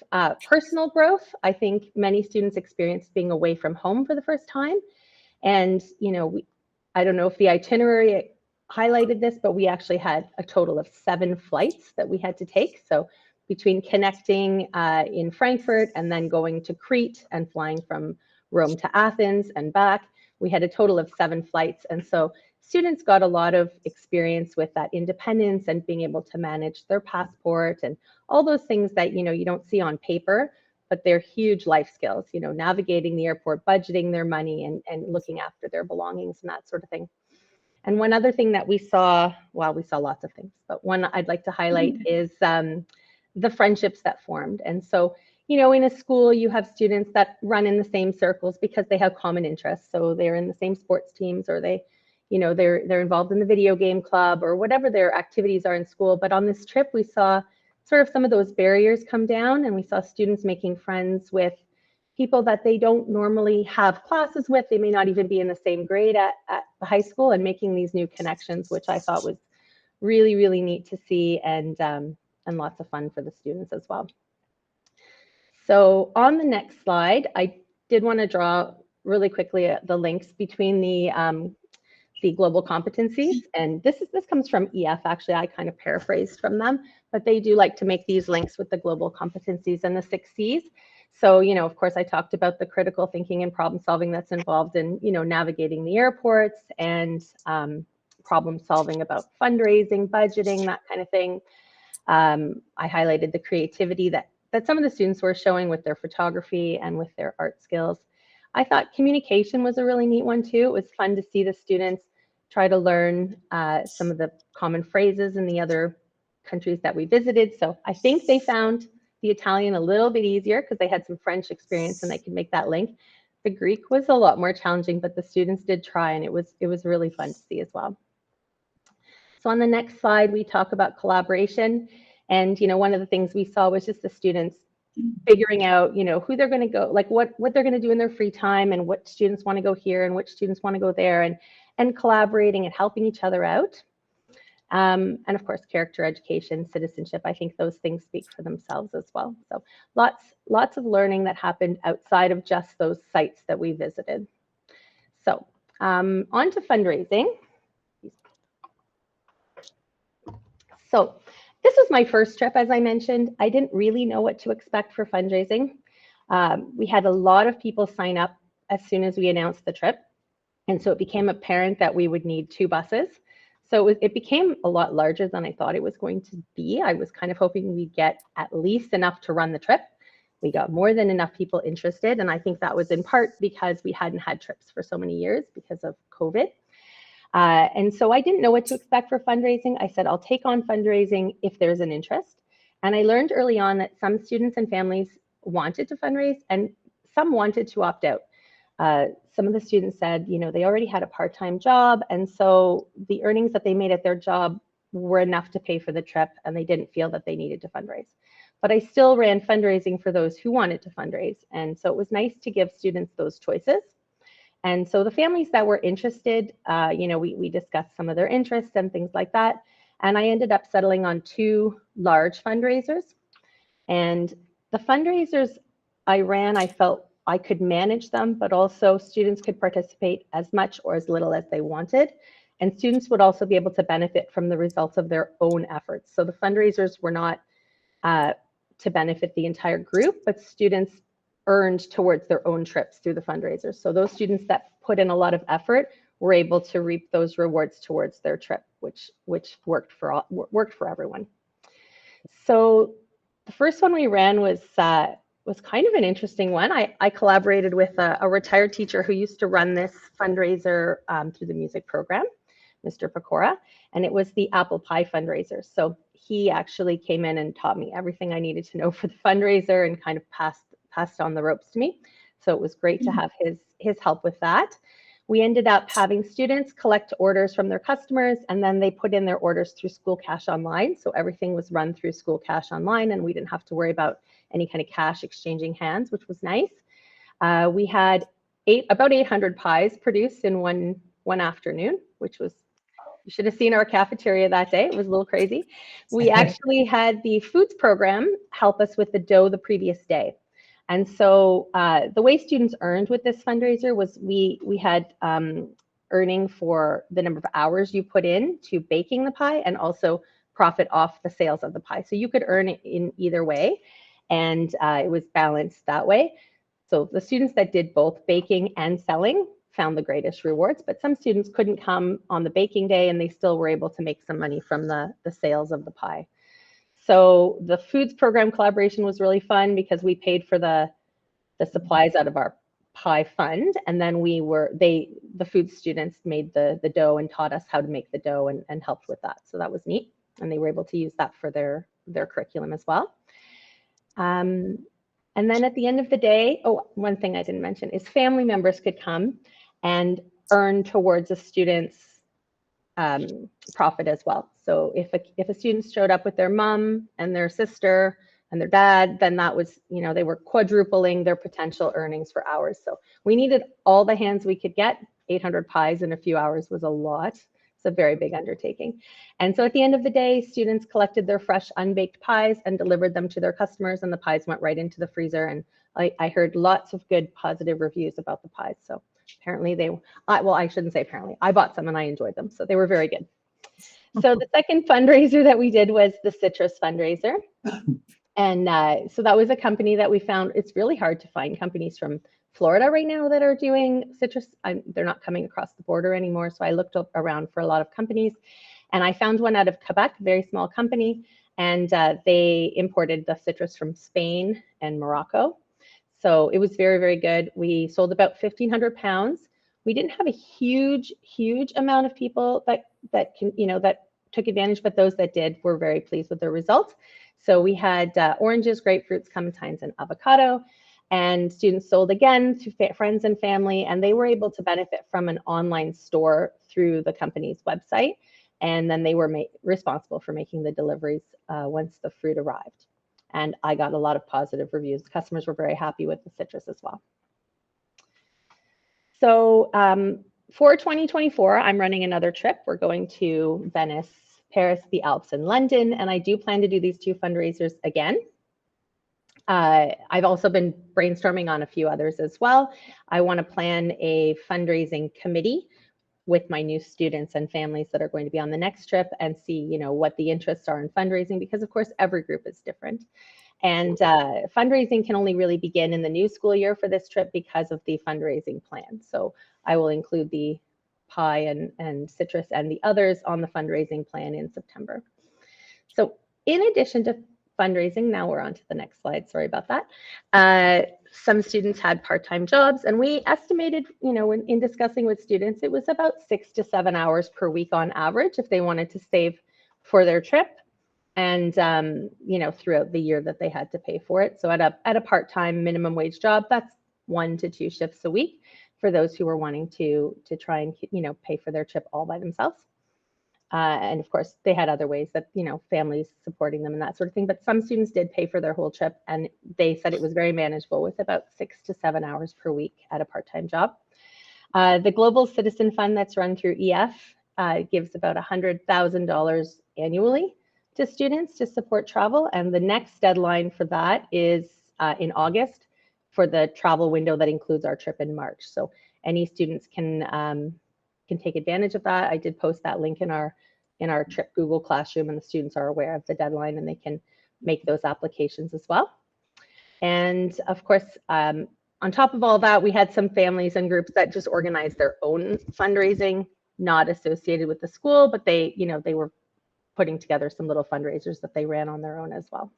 personal growth, I think many students experienced being away from home for the first time. And, I don't know if the itinerary highlighted this, but we actually had a total of 7 flights that we had to take. So between connecting in Frankfurt and then going to Crete and flying from Rome to Athens and back, we had a total of 7 flights. And so students got a lot of experience with that independence and being able to manage their passport and all those things that, you don't see on paper, but they're huge life skills, navigating the airport, budgeting their money and looking after their belongings and that sort of thing. And one other thing that we saw, well, we saw lots of things, but one I'd like to highlight is the friendships that formed. And so, in a school, you have students that run in the same circles because they have common interests. So they're in the same sports teams, or they're involved in the video game club, or whatever their activities are in school. But on this trip, we saw sort of some of those barriers come down, and we saw students making friends with people that they don't normally have classes with. They may not even be in the same grade at the high school, and making these new connections, which I thought was really, really neat to see, and lots of fun for the students as well. So on the next slide, I did want to draw really quickly the links between the global competencies. And this comes from EF, actually. I kind of paraphrased from them, but they do like to make these links with the global competencies and the 6 Cs. So, you know, of course, I talked about the critical thinking and problem solving that's involved in, you know, navigating the airports, and problem solving about fundraising, budgeting, that kind of thing. I highlighted the creativity that some of the students were showing with their photography and with their art skills. I thought communication was a really neat one too. It was fun to see the students try to learn some of the common phrases in the other countries that we visited. So I think they found the Italian a little bit easier because they had some French experience and they could make that link. The Greek was a lot more challenging, but the students did try, and it was really fun to see as well. So on the next slide, we talk about collaboration. And, you know, one of the things we saw was just the students figuring out, you know, who they're going to go, like what they're going to do in their free time, and what students want to go here and which students want to go there, and collaborating and helping each other out. And of course, character education, citizenship, I think those things speak for themselves as well. So lots of learning that happened outside of just those sites that we visited. So on to fundraising. So this was my first trip, as I mentioned. I didn't really know what to expect for fundraising. We had a lot of people sign up as soon as we announced the trip. And so it became apparent that we would need 2 buses. So it became a lot larger than I thought it was going to be. I was kind of hoping we'd get at least enough to run the trip. We got more than enough people interested. And I think that was in part because we hadn't had trips for so many years because of COVID. And so I didn't know what to expect for fundraising. I said, I'll take on fundraising if there's an interest. And I learned early on that some students and families wanted to fundraise and some wanted to opt out. Some of the students said, you know, they already had a part-time job, and so the earnings that they made at their job were enough to pay for the trip, and they didn't feel that they needed to fundraise. But I still ran fundraising for those who wanted to fundraise, and so it was nice to give students those choices. And so the families that were interested, you know, we discussed some of their interests and things like that, and I ended up settling on 2 large fundraisers. And the fundraisers I ran, I felt I could manage them, but also students could participate as much or as little as they wanted. And students would also be able to benefit from the results of their own efforts. So the fundraisers were not to benefit the entire group, but students earned towards their own trips through the fundraisers. So those students that put in a lot of effort were able to reap those rewards towards their trip, which worked for everyone. So the first one we ran was kind of an interesting one. I collaborated with a retired teacher who used to run this fundraiser through the music program, Mr. Pecora, and it was the apple pie fundraiser. So he actually came in and taught me everything I needed to know for the fundraiser and kind of passed on the ropes to me. So it was great to have his help with that. We ended up having students collect orders from their customers, and then they put in their orders through School Cash Online. So everything was run through School Cash Online, and we didn't have to worry about any kind of cash exchanging hands, which was nice. We had about 800 pies produced in one afternoon, which was, you should have seen our cafeteria that day. It was a little crazy. We actually had the foods program help us with the dough the previous day. And so the way students earned with this fundraiser was we had earning for the number of hours you put in to baking the pie, and also profit off the sales of the pie. So you could earn it in either way, and it was balanced that way. So the students that did both baking and selling found the greatest rewards, but some students couldn't come on the baking day and they still were able to make some money from the sales of the pie. So the foods program collaboration was really fun because we paid for the supplies out of our pie fund, and then the food students made the dough and taught us how to make the dough and helped with that. So that was neat, and they were able to use that for their curriculum as well. And then at the end of the day, one thing I didn't mention is family members could come and earn towards a student's profit as well. So if a student showed up with their mom and their sister and their dad, then that was, they were quadrupling their potential earnings for hours. So we needed all the hands we could get. 800 pies in a few hours was a lot. It's a very big undertaking. And so at the end of the day, students collected their fresh unbaked pies and delivered them to their customers, and the pies went right into the freezer. And I heard lots of good positive reviews about the pies. So apparently I shouldn't say apparently, I bought some and I enjoyed them. So they were very good. So the second fundraiser that we did was the citrus fundraiser. And so that was a company that we found. It's really hard to find companies from Florida right now that are doing citrus. They're not coming across the border anymore. So I looked around for a lot of companies, and I found one out of Quebec, a very small company, and they imported the citrus from Spain and Morocco. So it was very, very good. We sold about 1,500 pounds. We didn't have a huge amount of people that took advantage, but those that did were very pleased with the results. So we had oranges, grapefruits, clementines, and avocado, and students sold again to friends and family, and they were able to benefit from an online store through the company's website. And then they were responsible for making the deliveries once the fruit arrived. And I got a lot of positive reviews. Customers were very happy with the citrus as well. So for 2024, I'm running another trip. We're going to Venice, Paris, the Alps, and London, and I do plan to do these 2 fundraisers again. I've also been brainstorming on a few others as well. I want to plan a fundraising committee with my new students and families that are going to be on the next trip and see, what the interests are in fundraising, because of course every group is different. And fundraising can only really begin in the new school year for this trip because of the fundraising plan. So I will include the pie and citrus and the others on the fundraising plan in September. So in addition to fundraising, now we're on to the next slide. Sorry about that. Some students had part-time jobs, and we estimated, in discussing with students, it was about 6 to 7 hours per week on average if they wanted to save for their trip. And throughout the year that they had to pay for it. So at a part-time minimum wage job, that's 1 to 2 shifts a week for those who were wanting to try and pay for their trip all by themselves. And of course, they had other ways that families supporting them and that sort of thing. But some students did pay for their whole trip, and they said it was very manageable with about 6 to 7 hours per week at a part-time job. The Global Citizen Fund that's run through EF gives about $100,000 annually to students to support travel, and the next deadline for that is in August for the travel window that includes our trip in March. So any students can take advantage of that. I did post that link in our trip Google Classroom, and the students are aware of the deadline and they can make those applications as well. And of course, on top of all that, we had some families and groups that just organized their own fundraising, not associated with the school, but they were putting together some little fundraisers that they ran on their own as well.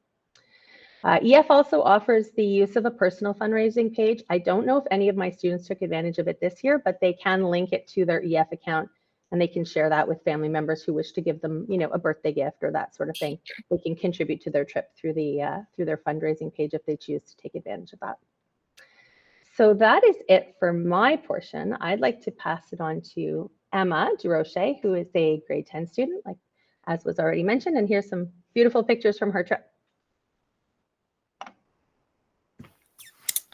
EF also offers the use of a personal fundraising page. I don't know if any of my students took advantage of it this year, but they can link it to their EF account, and they can share that with family members who wish to give them, a birthday gift or that sort of thing. They can contribute to their trip through their fundraising page if they choose to take advantage of that. So that is it for my portion. I'd like to pass it on to Emma Durocher, who is a grade 10 student, as was already mentioned, and here's some beautiful pictures from her trip.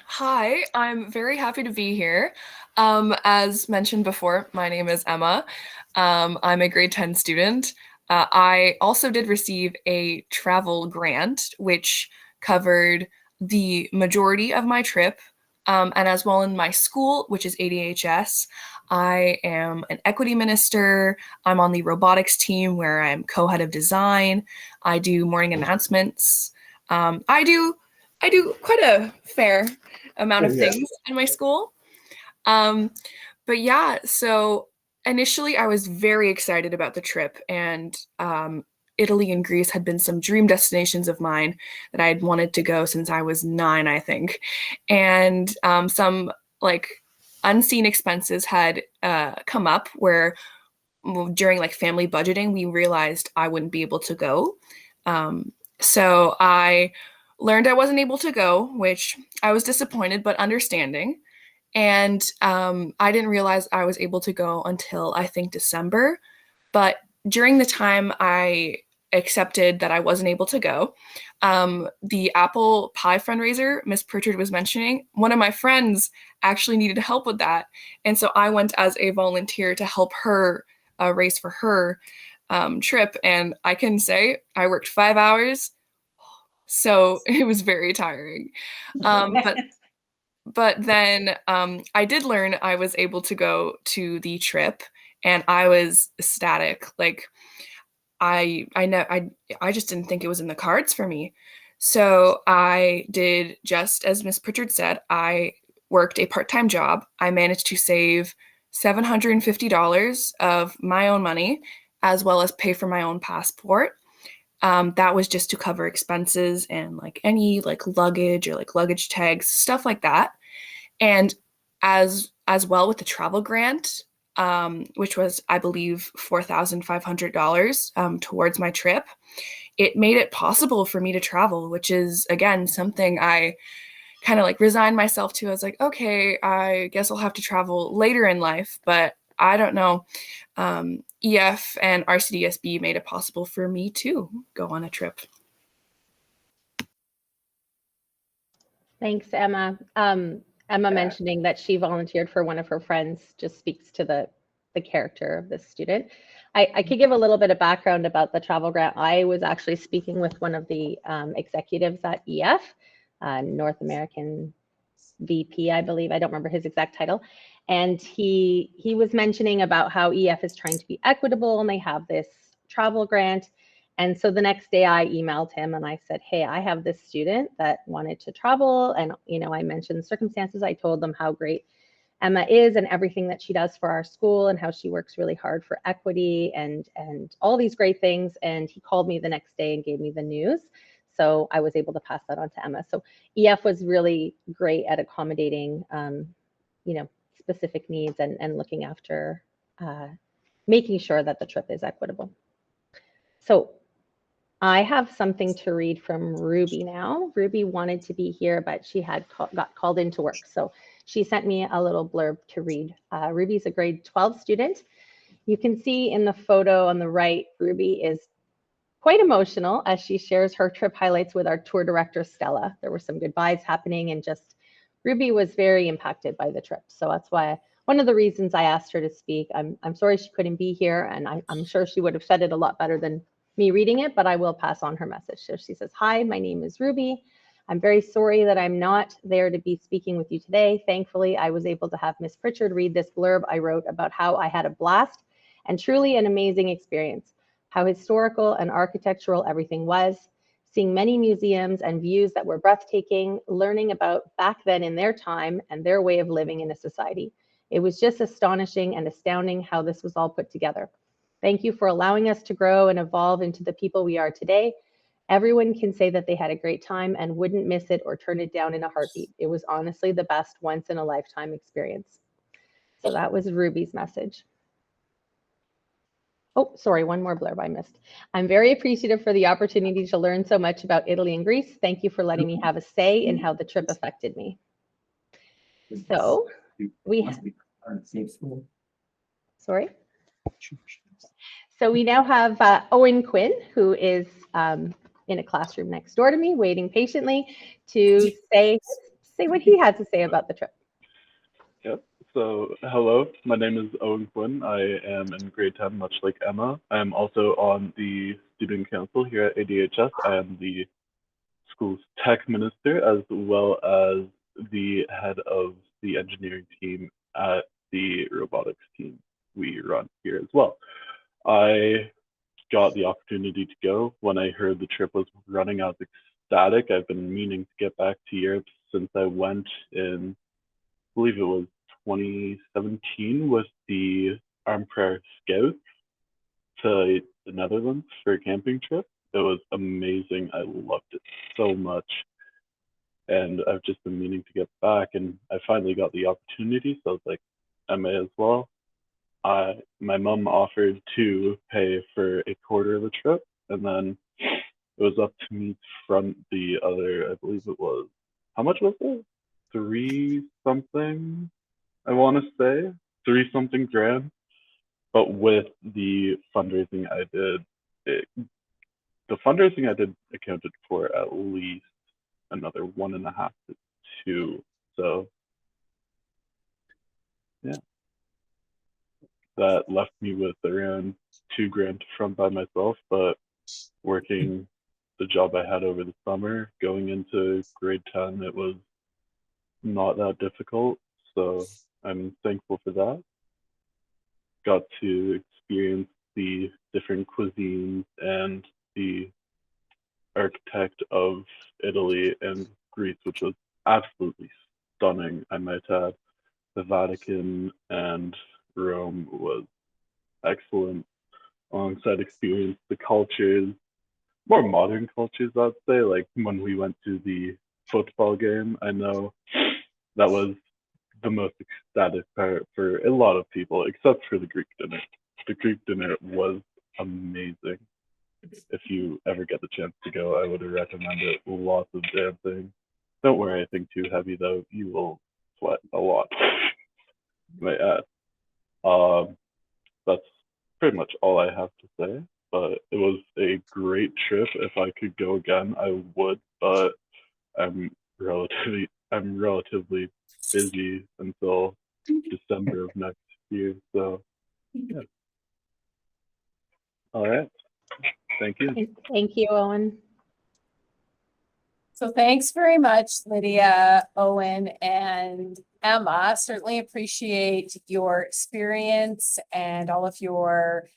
Hi, I'm very happy to be here. As mentioned before, my name is Emma. I'm a grade 10 student. I also did receive a travel grant, which covered the majority of my trip. And as well in my school, which is ADHS, I am an equity minister. I'm on the robotics team where I'm co-head of design. I do morning announcements. I do quite a fair amount of things in my school. But yeah, so initially I was very excited about the trip, and Italy and Greece had been some dream destinations of mine that I had wanted to go since I was 9, I think. And some unseen expenses had come up where during family budgeting, we realized I wouldn't be able to go. So I learned I wasn't able to go, which I was disappointed but understanding. And I didn't realize I was able to go until I think December. But during the time I accepted that I wasn't able to go. The apple pie fundraiser Miss Pritchard was mentioning, one of my friends actually needed help with that. And so I went as a volunteer to help her race for her trip. And I can say I worked 5 hours. So it was very tiring. But then I did learn I was able to go to the trip and I was ecstatic. Like I know I just didn't think it was in the cards for me. So I did just as Miss Pritchard said, I worked a part-time job. I managed to save $750 of my own money, as well as pay for my own passport. That was just to cover expenses and like any like luggage or like luggage tags, stuff like that. And as well with the travel grant, which was, I believe, $4,500 towards my trip, it made it possible for me to travel, which is, again, something I kind of like resigned myself to. I was like, okay, I guess I'll have to travel later in life, but I don't know. EF and RCDSB made it possible for me to go on a trip. Thanks, Emma. Emma mentioning that she volunteered for one of her friends just speaks to the character of this student. I could give a little bit of background about the travel grant. I was actually speaking with one of the executives at EF, North American VP, I believe. I don't remember his exact title. And he was mentioning about how EF is trying to be equitable and they have this travel grant. And so the next day I emailed him and I said, hey, I have this student that wanted to travel. And, I mentioned the circumstances. I told them how great Emma is and everything that she does for our school and how she works really hard for equity and all these great things. And he called me the next day and gave me the news. So I was able to pass that on to Emma. So EF was really great at accommodating, specific needs and looking after, making sure that the trip is equitable. So I have something to read from Ruby now. Ruby wanted to be here, but she had got called into work. So she sent me a little blurb to read. Ruby's a grade 12 student. You can see in the photo on the right, Ruby is quite emotional as she shares her trip highlights with our tour director, Stella. There were some goodbyes happening and just Ruby was very impacted by the trip. So that's why one of the reasons I asked her to speak. I'm sorry she couldn't be here and I'm sure she would have said it a lot better than me reading it, but I will pass on her message. So she says, hi, my name is Ruby. I'm very sorry that I'm not there to be speaking with you today. Thankfully, I was able to have Miss Pritchard read this blurb I wrote about how I had a blast and truly an amazing experience, how historical and architectural everything was, seeing many museums and views that were breathtaking, learning about back then in their time and their way of living in a society. It was just astonishing and astounding how this was all put together. Thank you for allowing us to grow and evolve into the people we are today. Everyone can say that they had a great time and wouldn't miss it or turn it down in a heartbeat. It was honestly the best once in a lifetime experience. So that was Ruby's message. Oh, sorry, one more blurb I missed. I'm very appreciative for the opportunity to learn so much about Italy and Greece. Thank you for letting me have a say in how the trip affected me. So we sorry. So we now have Owen Quinn, who is in a classroom next door to me, waiting patiently to say what he had to say about the trip. Yep. So hello, my name is Owen Quinn. I am in grade 10, much like Emma. I am also on the student council here at ADHS. I am the school's tech minister, as well as the head of the engineering team at the robotics team we run here as well. I got the opportunity to go when I heard the trip was running. I was ecstatic. I've been meaning to get back to Europe since I went in, I believe it was 2017 with the Armed Prayer Scouts to the Netherlands for a camping trip. It was amazing. I loved it so much. And I've just been meaning to get back, and I finally got the opportunity. So I was like, I may as well. My mom offered to pay for a quarter of the trip, and then it was up to me to front the other, I believe it was, how much was it? 3 something, I want to say, 3 something grand. But with the fundraising I did, the fundraising I did accounted for at least another 1.5 to 2. So yeah, that left me with around $2,000 to front by myself, but working the job I had over the summer, going into grade 10, it was not that difficult. So I'm thankful for that. Got to experience the different cuisines and the architect of Italy and Greece, which was absolutely stunning, I might add. The Vatican and Rome was excellent. Alongside experience the cultures, more modern cultures, I'd say. Like when we went to the football game, I know that was the most ecstatic part for a lot of people, except for the Greek dinner. The Greek dinner was amazing. If you ever get the chance to go, I would recommend it. Lots of dancing. Don't wear anything too heavy though. You will sweat a lot. Might add. That's pretty much all I have to say. But it was a great trip. If I could go again, I would. But I'm relatively busy until December of next year. So yeah. All right. Thank you. Thank you, Owen. So thanks very much, Lydia, Owen, and Emma. Certainly appreciate your experience and all of your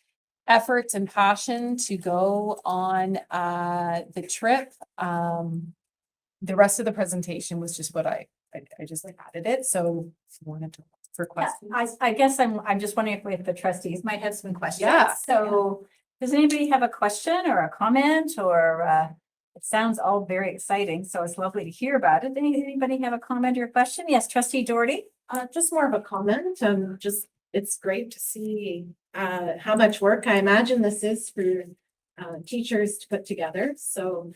efforts and passion to go on the trip. The rest of the presentation was just what I just added it. So if you wanted to for Yeah, questions. I guess I'm just wondering if the trustees might have some questions. Yeah, So does anybody have a question or a comment or it sounds all very exciting, so it's lovely to hear about it. Anybody have a comment or a question? Yes, trustee Doherty? Just more of a comment, just, it's great to see, how much work I imagine this is for, teachers to put together, so,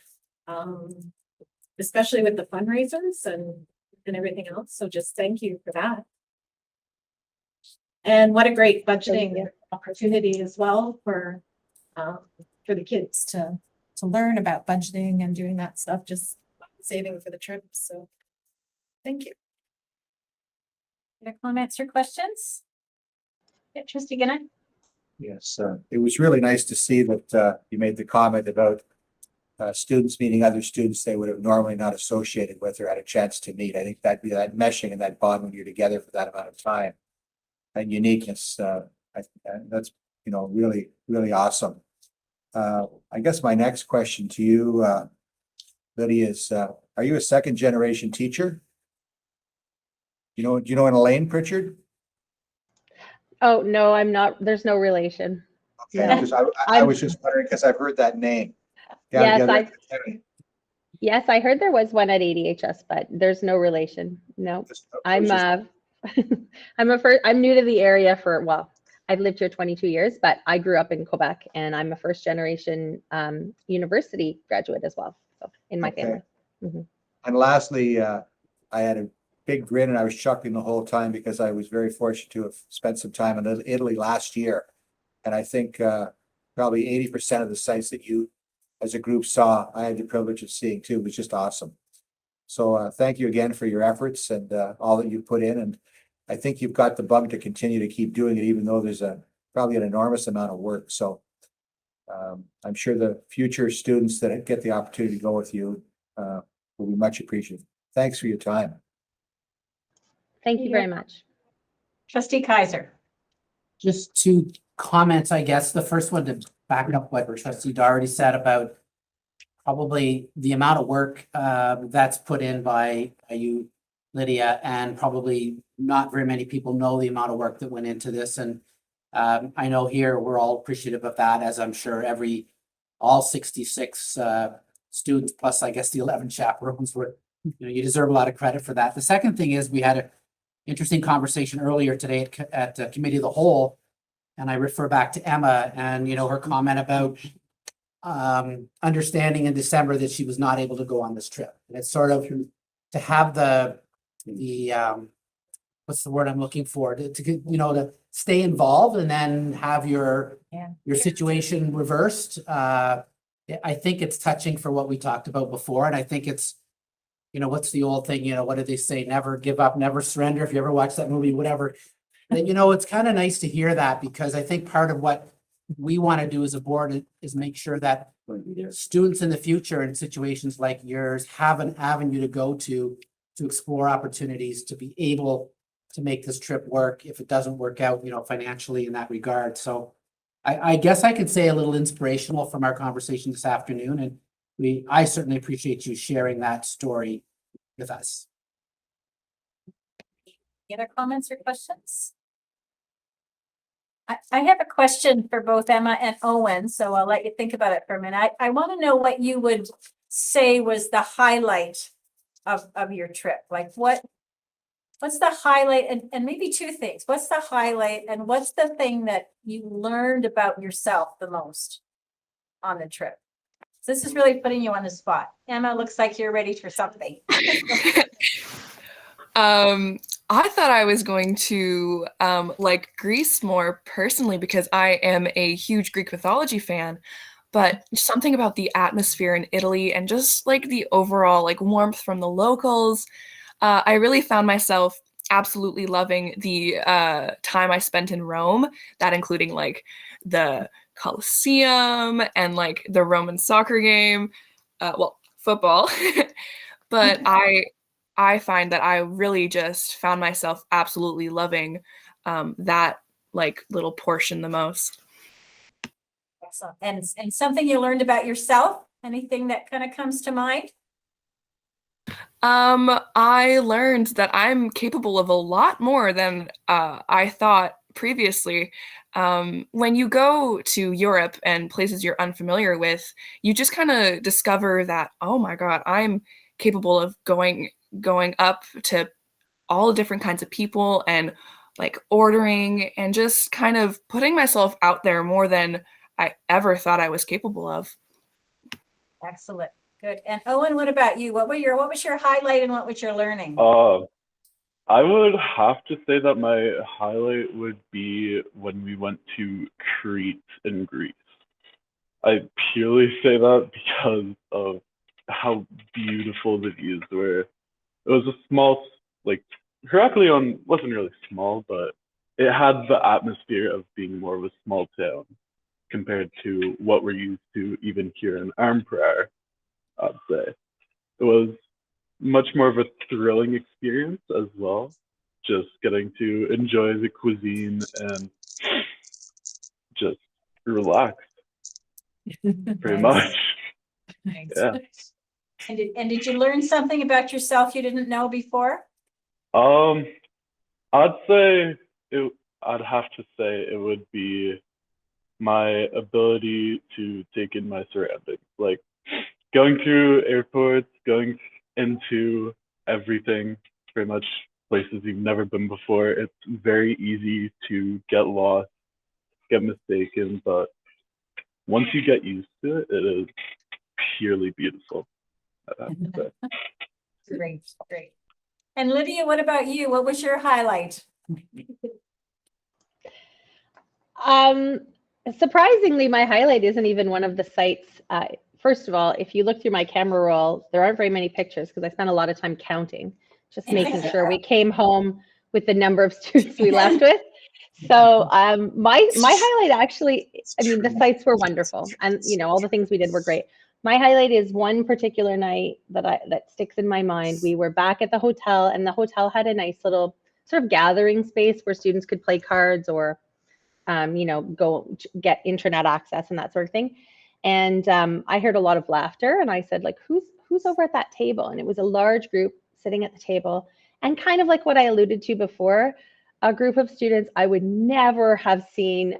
especially with the fundraisers and everything else, so just thank you for that. And what a great budgeting opportunity as well for the kids to learn about budgeting and doing that stuff, just saving for the trip, so thank you. Any comments or questions? Yeah, trustee Gannett? Yes, it was really nice to see that you made the comment about students meeting other students they would have normally not associated with or had a chance to meet. I think that meshing and that bond when you're together for that amount of time and uniqueness, that's really, really awesome. I guess my next question to you, Lydia, is are you a second generation teacher? Do you know an Elaine Pritchard? Oh, no, I'm not. There's no relation. Okay, because I was just wondering because I've heard that name. Yes, I heard there was one at ADHS, but there's no relation. No, I'm new to the area I've lived here 22 years, but I grew up in Quebec and I'm a first generation university graduate as well. So in my family. Mm-hmm. And lastly, I had a big grin and I was chuckling the whole time because I was very fortunate to have spent some time in Italy last year. And I think probably 80% of the sites that you as a group saw, I had the privilege of seeing too. It was just awesome. So thank you again for your efforts and all that you put in. And I think you've got the bug to continue to keep doing it, even though there's probably an enormous amount of work. So I'm sure the future students that get the opportunity to go with you will be much appreciated. Thanks for your time. Thank you very much. Trustee Kaiser. Just 2 comments, I guess. The first one to back up what Trustee Doherty said about probably the amount of work that's put in by you, Lydia, and probably not very many people know the amount of work that went into this. And I know here we're all appreciative of that, as I'm sure all 66 students, plus I guess the 11 chaperones were, you deserve a lot of credit for that. The second thing is we had an interesting conversation earlier today at Committee of the Whole, and I refer back to Emma and, her comment about understanding in December that she was not able to go on this trip. And it's sort of to have the what's the word I'm looking for, to stay involved and then have your situation reversed I think it's touching for what we talked about before, and I think it's, you know, what's the old thing, you know, what did they say? Never give up, never surrender. If you ever watch that movie, whatever. Then, you know, it's kind of nice to hear that, because I think part of what we want to do as a board is make sure that students in the future in situations like yours have an avenue to go to explore opportunities, to be able to make this trip work if it doesn't work out, you know, financially in that regard. So I guess I could say a little inspirational from our conversation this afternoon, and I certainly appreciate you sharing that story with us. Any other comments or questions? I have a question for both Emma and Owen, so I'll let you think about it for a minute. I want to know what you would say was the highlight of your trip. Like what's the highlight, and maybe two things. What's the highlight, and what's the thing that you learned about yourself the most on the trip? So this is really putting you on the spot. Emma, looks like you're ready for something. I thought I was going to like Greece more personally because I am a huge Greek mythology fan, but something about the atmosphere in Italy and just like the overall like warmth from the locals, I really found myself absolutely loving the time I spent in Rome, that including like the Colosseum and like the Roman soccer game, well, football. But I find that I really just found myself absolutely loving that like little portion the most. Excellent. And something you learned about yourself? Anything that kind of comes to mind? I learned that I'm capable of a lot more than I thought previously. When you go to Europe and places you're unfamiliar with, you just kind of discover that, oh my God, I'm capable of going up to all different kinds of people and like ordering and just kind of putting myself out there more than I ever thought I was capable of. Excellent. Good. And Owen, what about you? What was your highlight and what was your learning? I would have to say that my highlight would be when we went to Crete in Greece. I purely say that because of how beautiful the views were. It was a small, like Heraclion wasn't really small, but it had the atmosphere of being more of a small town compared to what we're used to even here in Armprayer, I'd say. It was much more of a thrilling experience as well, just getting to enjoy the cuisine and just relax, pretty much. Nice. Yeah. And did you learn something about yourself you didn't know before? I'd have to say it would be my ability to take in my surroundings, like going through airports, going into everything, pretty much places you've never been before. It's very easy to get lost, get mistaken, but once you get used to it, it is purely beautiful. I'd have to say. Great. And Lydia, what about you? What was your highlight? Surprisingly, my highlight isn't even one of the sites. First of all, if you look through my camera roll, there aren't very many pictures because I spent a lot of time counting, just making sure we came home with the number of students we left with. So my highlight actually, I mean, the sites were wonderful, and you know, all the things we did were great. My highlight is one particular night that sticks in my mind. We were back at the hotel, and the hotel had a nice little sort of gathering space where students could play cards or you know, go get internet access and that sort of thing. And I heard a lot of laughter, and I said, like, who's over at that table? And it was a large group sitting at the table, and kind of like what I alluded to before, a group of students I would never have seen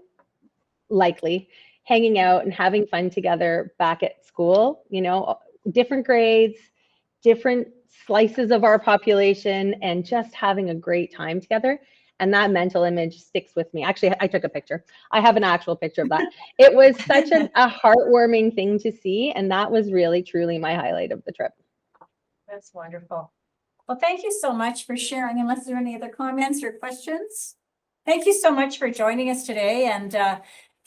likely hanging out and having fun together back at school, you know, different grades, different slices of our population, and just having a great time together. And that mental image sticks with me. Actually, I took a picture. I have an actual picture of that. It was such a heartwarming thing to see. And that was really, truly my highlight of the trip. That's wonderful. Well, thank you so much for sharing. Unless there are any other comments or questions. Thank you so much for joining us today. And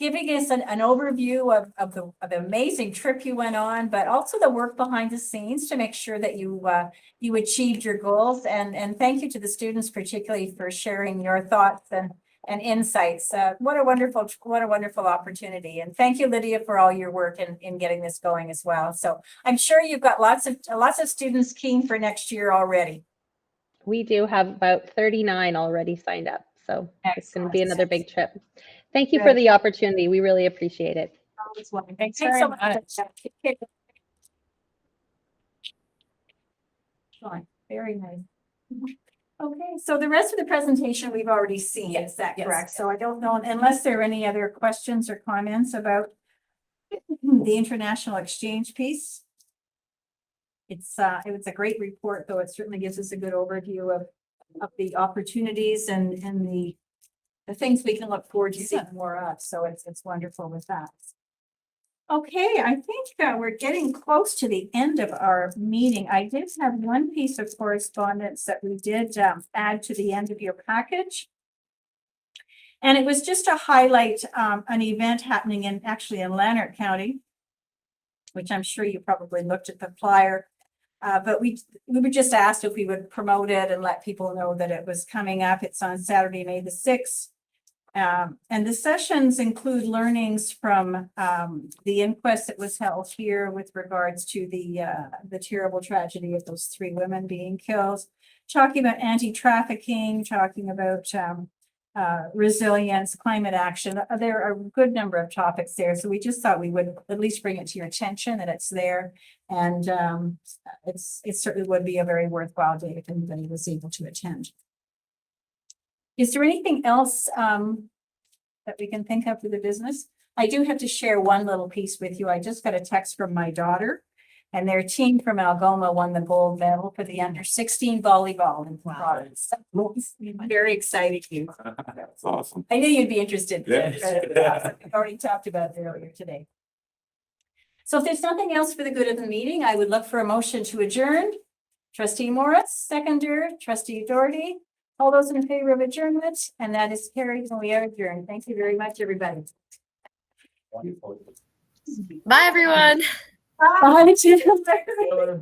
giving us an overview of the amazing trip you went on, but also the work behind the scenes to make sure that you achieved your goals. And thank you to the students particularly for sharing your thoughts and insights. What a wonderful opportunity. And thank you, Lydia, for all your work in getting this going as well. So I'm sure you've got lots of students keen for next year already. We do have about 39 already signed up. So it's going to be another big trip. Thank you for the opportunity. We really appreciate it. Thanks so very much. much. Fine. Very nice. Okay, so the rest of the presentation we've already seen, is that correct? So I don't know, unless there are any other questions or comments about the international exchange piece. It was a great report, though. It certainly gives us a good overview of the opportunities and the things we can look forward to seeing more of. So it's wonderful with that. Okay, I think we're getting close to the end of our meeting. I did have one piece of correspondence that we did add to the end of your package. And it was just to highlight an event happening in Lanark County, which I'm sure you probably looked at the flyer. But we were just asked if we would promote it and let people know that it was coming up. It's on Saturday, May the 6th. And the sessions include learnings from the inquest that was held here with regards to the terrible tragedy of those 3 women being killed, talking about anti-trafficking, talking about resilience, climate action. There are a good number of topics there. So we just thought we would at least bring it to your attention that it's there. And it certainly would be a very worthwhile day if anybody was able to attend. Is there anything else that we can think of for the business? I do have to share one little piece with you. I just got a text from my daughter, and their team from Algoma won the gold medal for the under-16 volleyball in Province. Very exciting news. That's awesome. I knew you'd be interested. Yes. We've already talked about it earlier today. So if there's nothing else for the good of the meeting, I would look for a motion to adjourn. Trustee Morris, seconder. Trustee Doherty. All those in favor of adjournment, and that is carried, and we are adjourned. Thank you very much, everybody. Bye, everyone. Bye.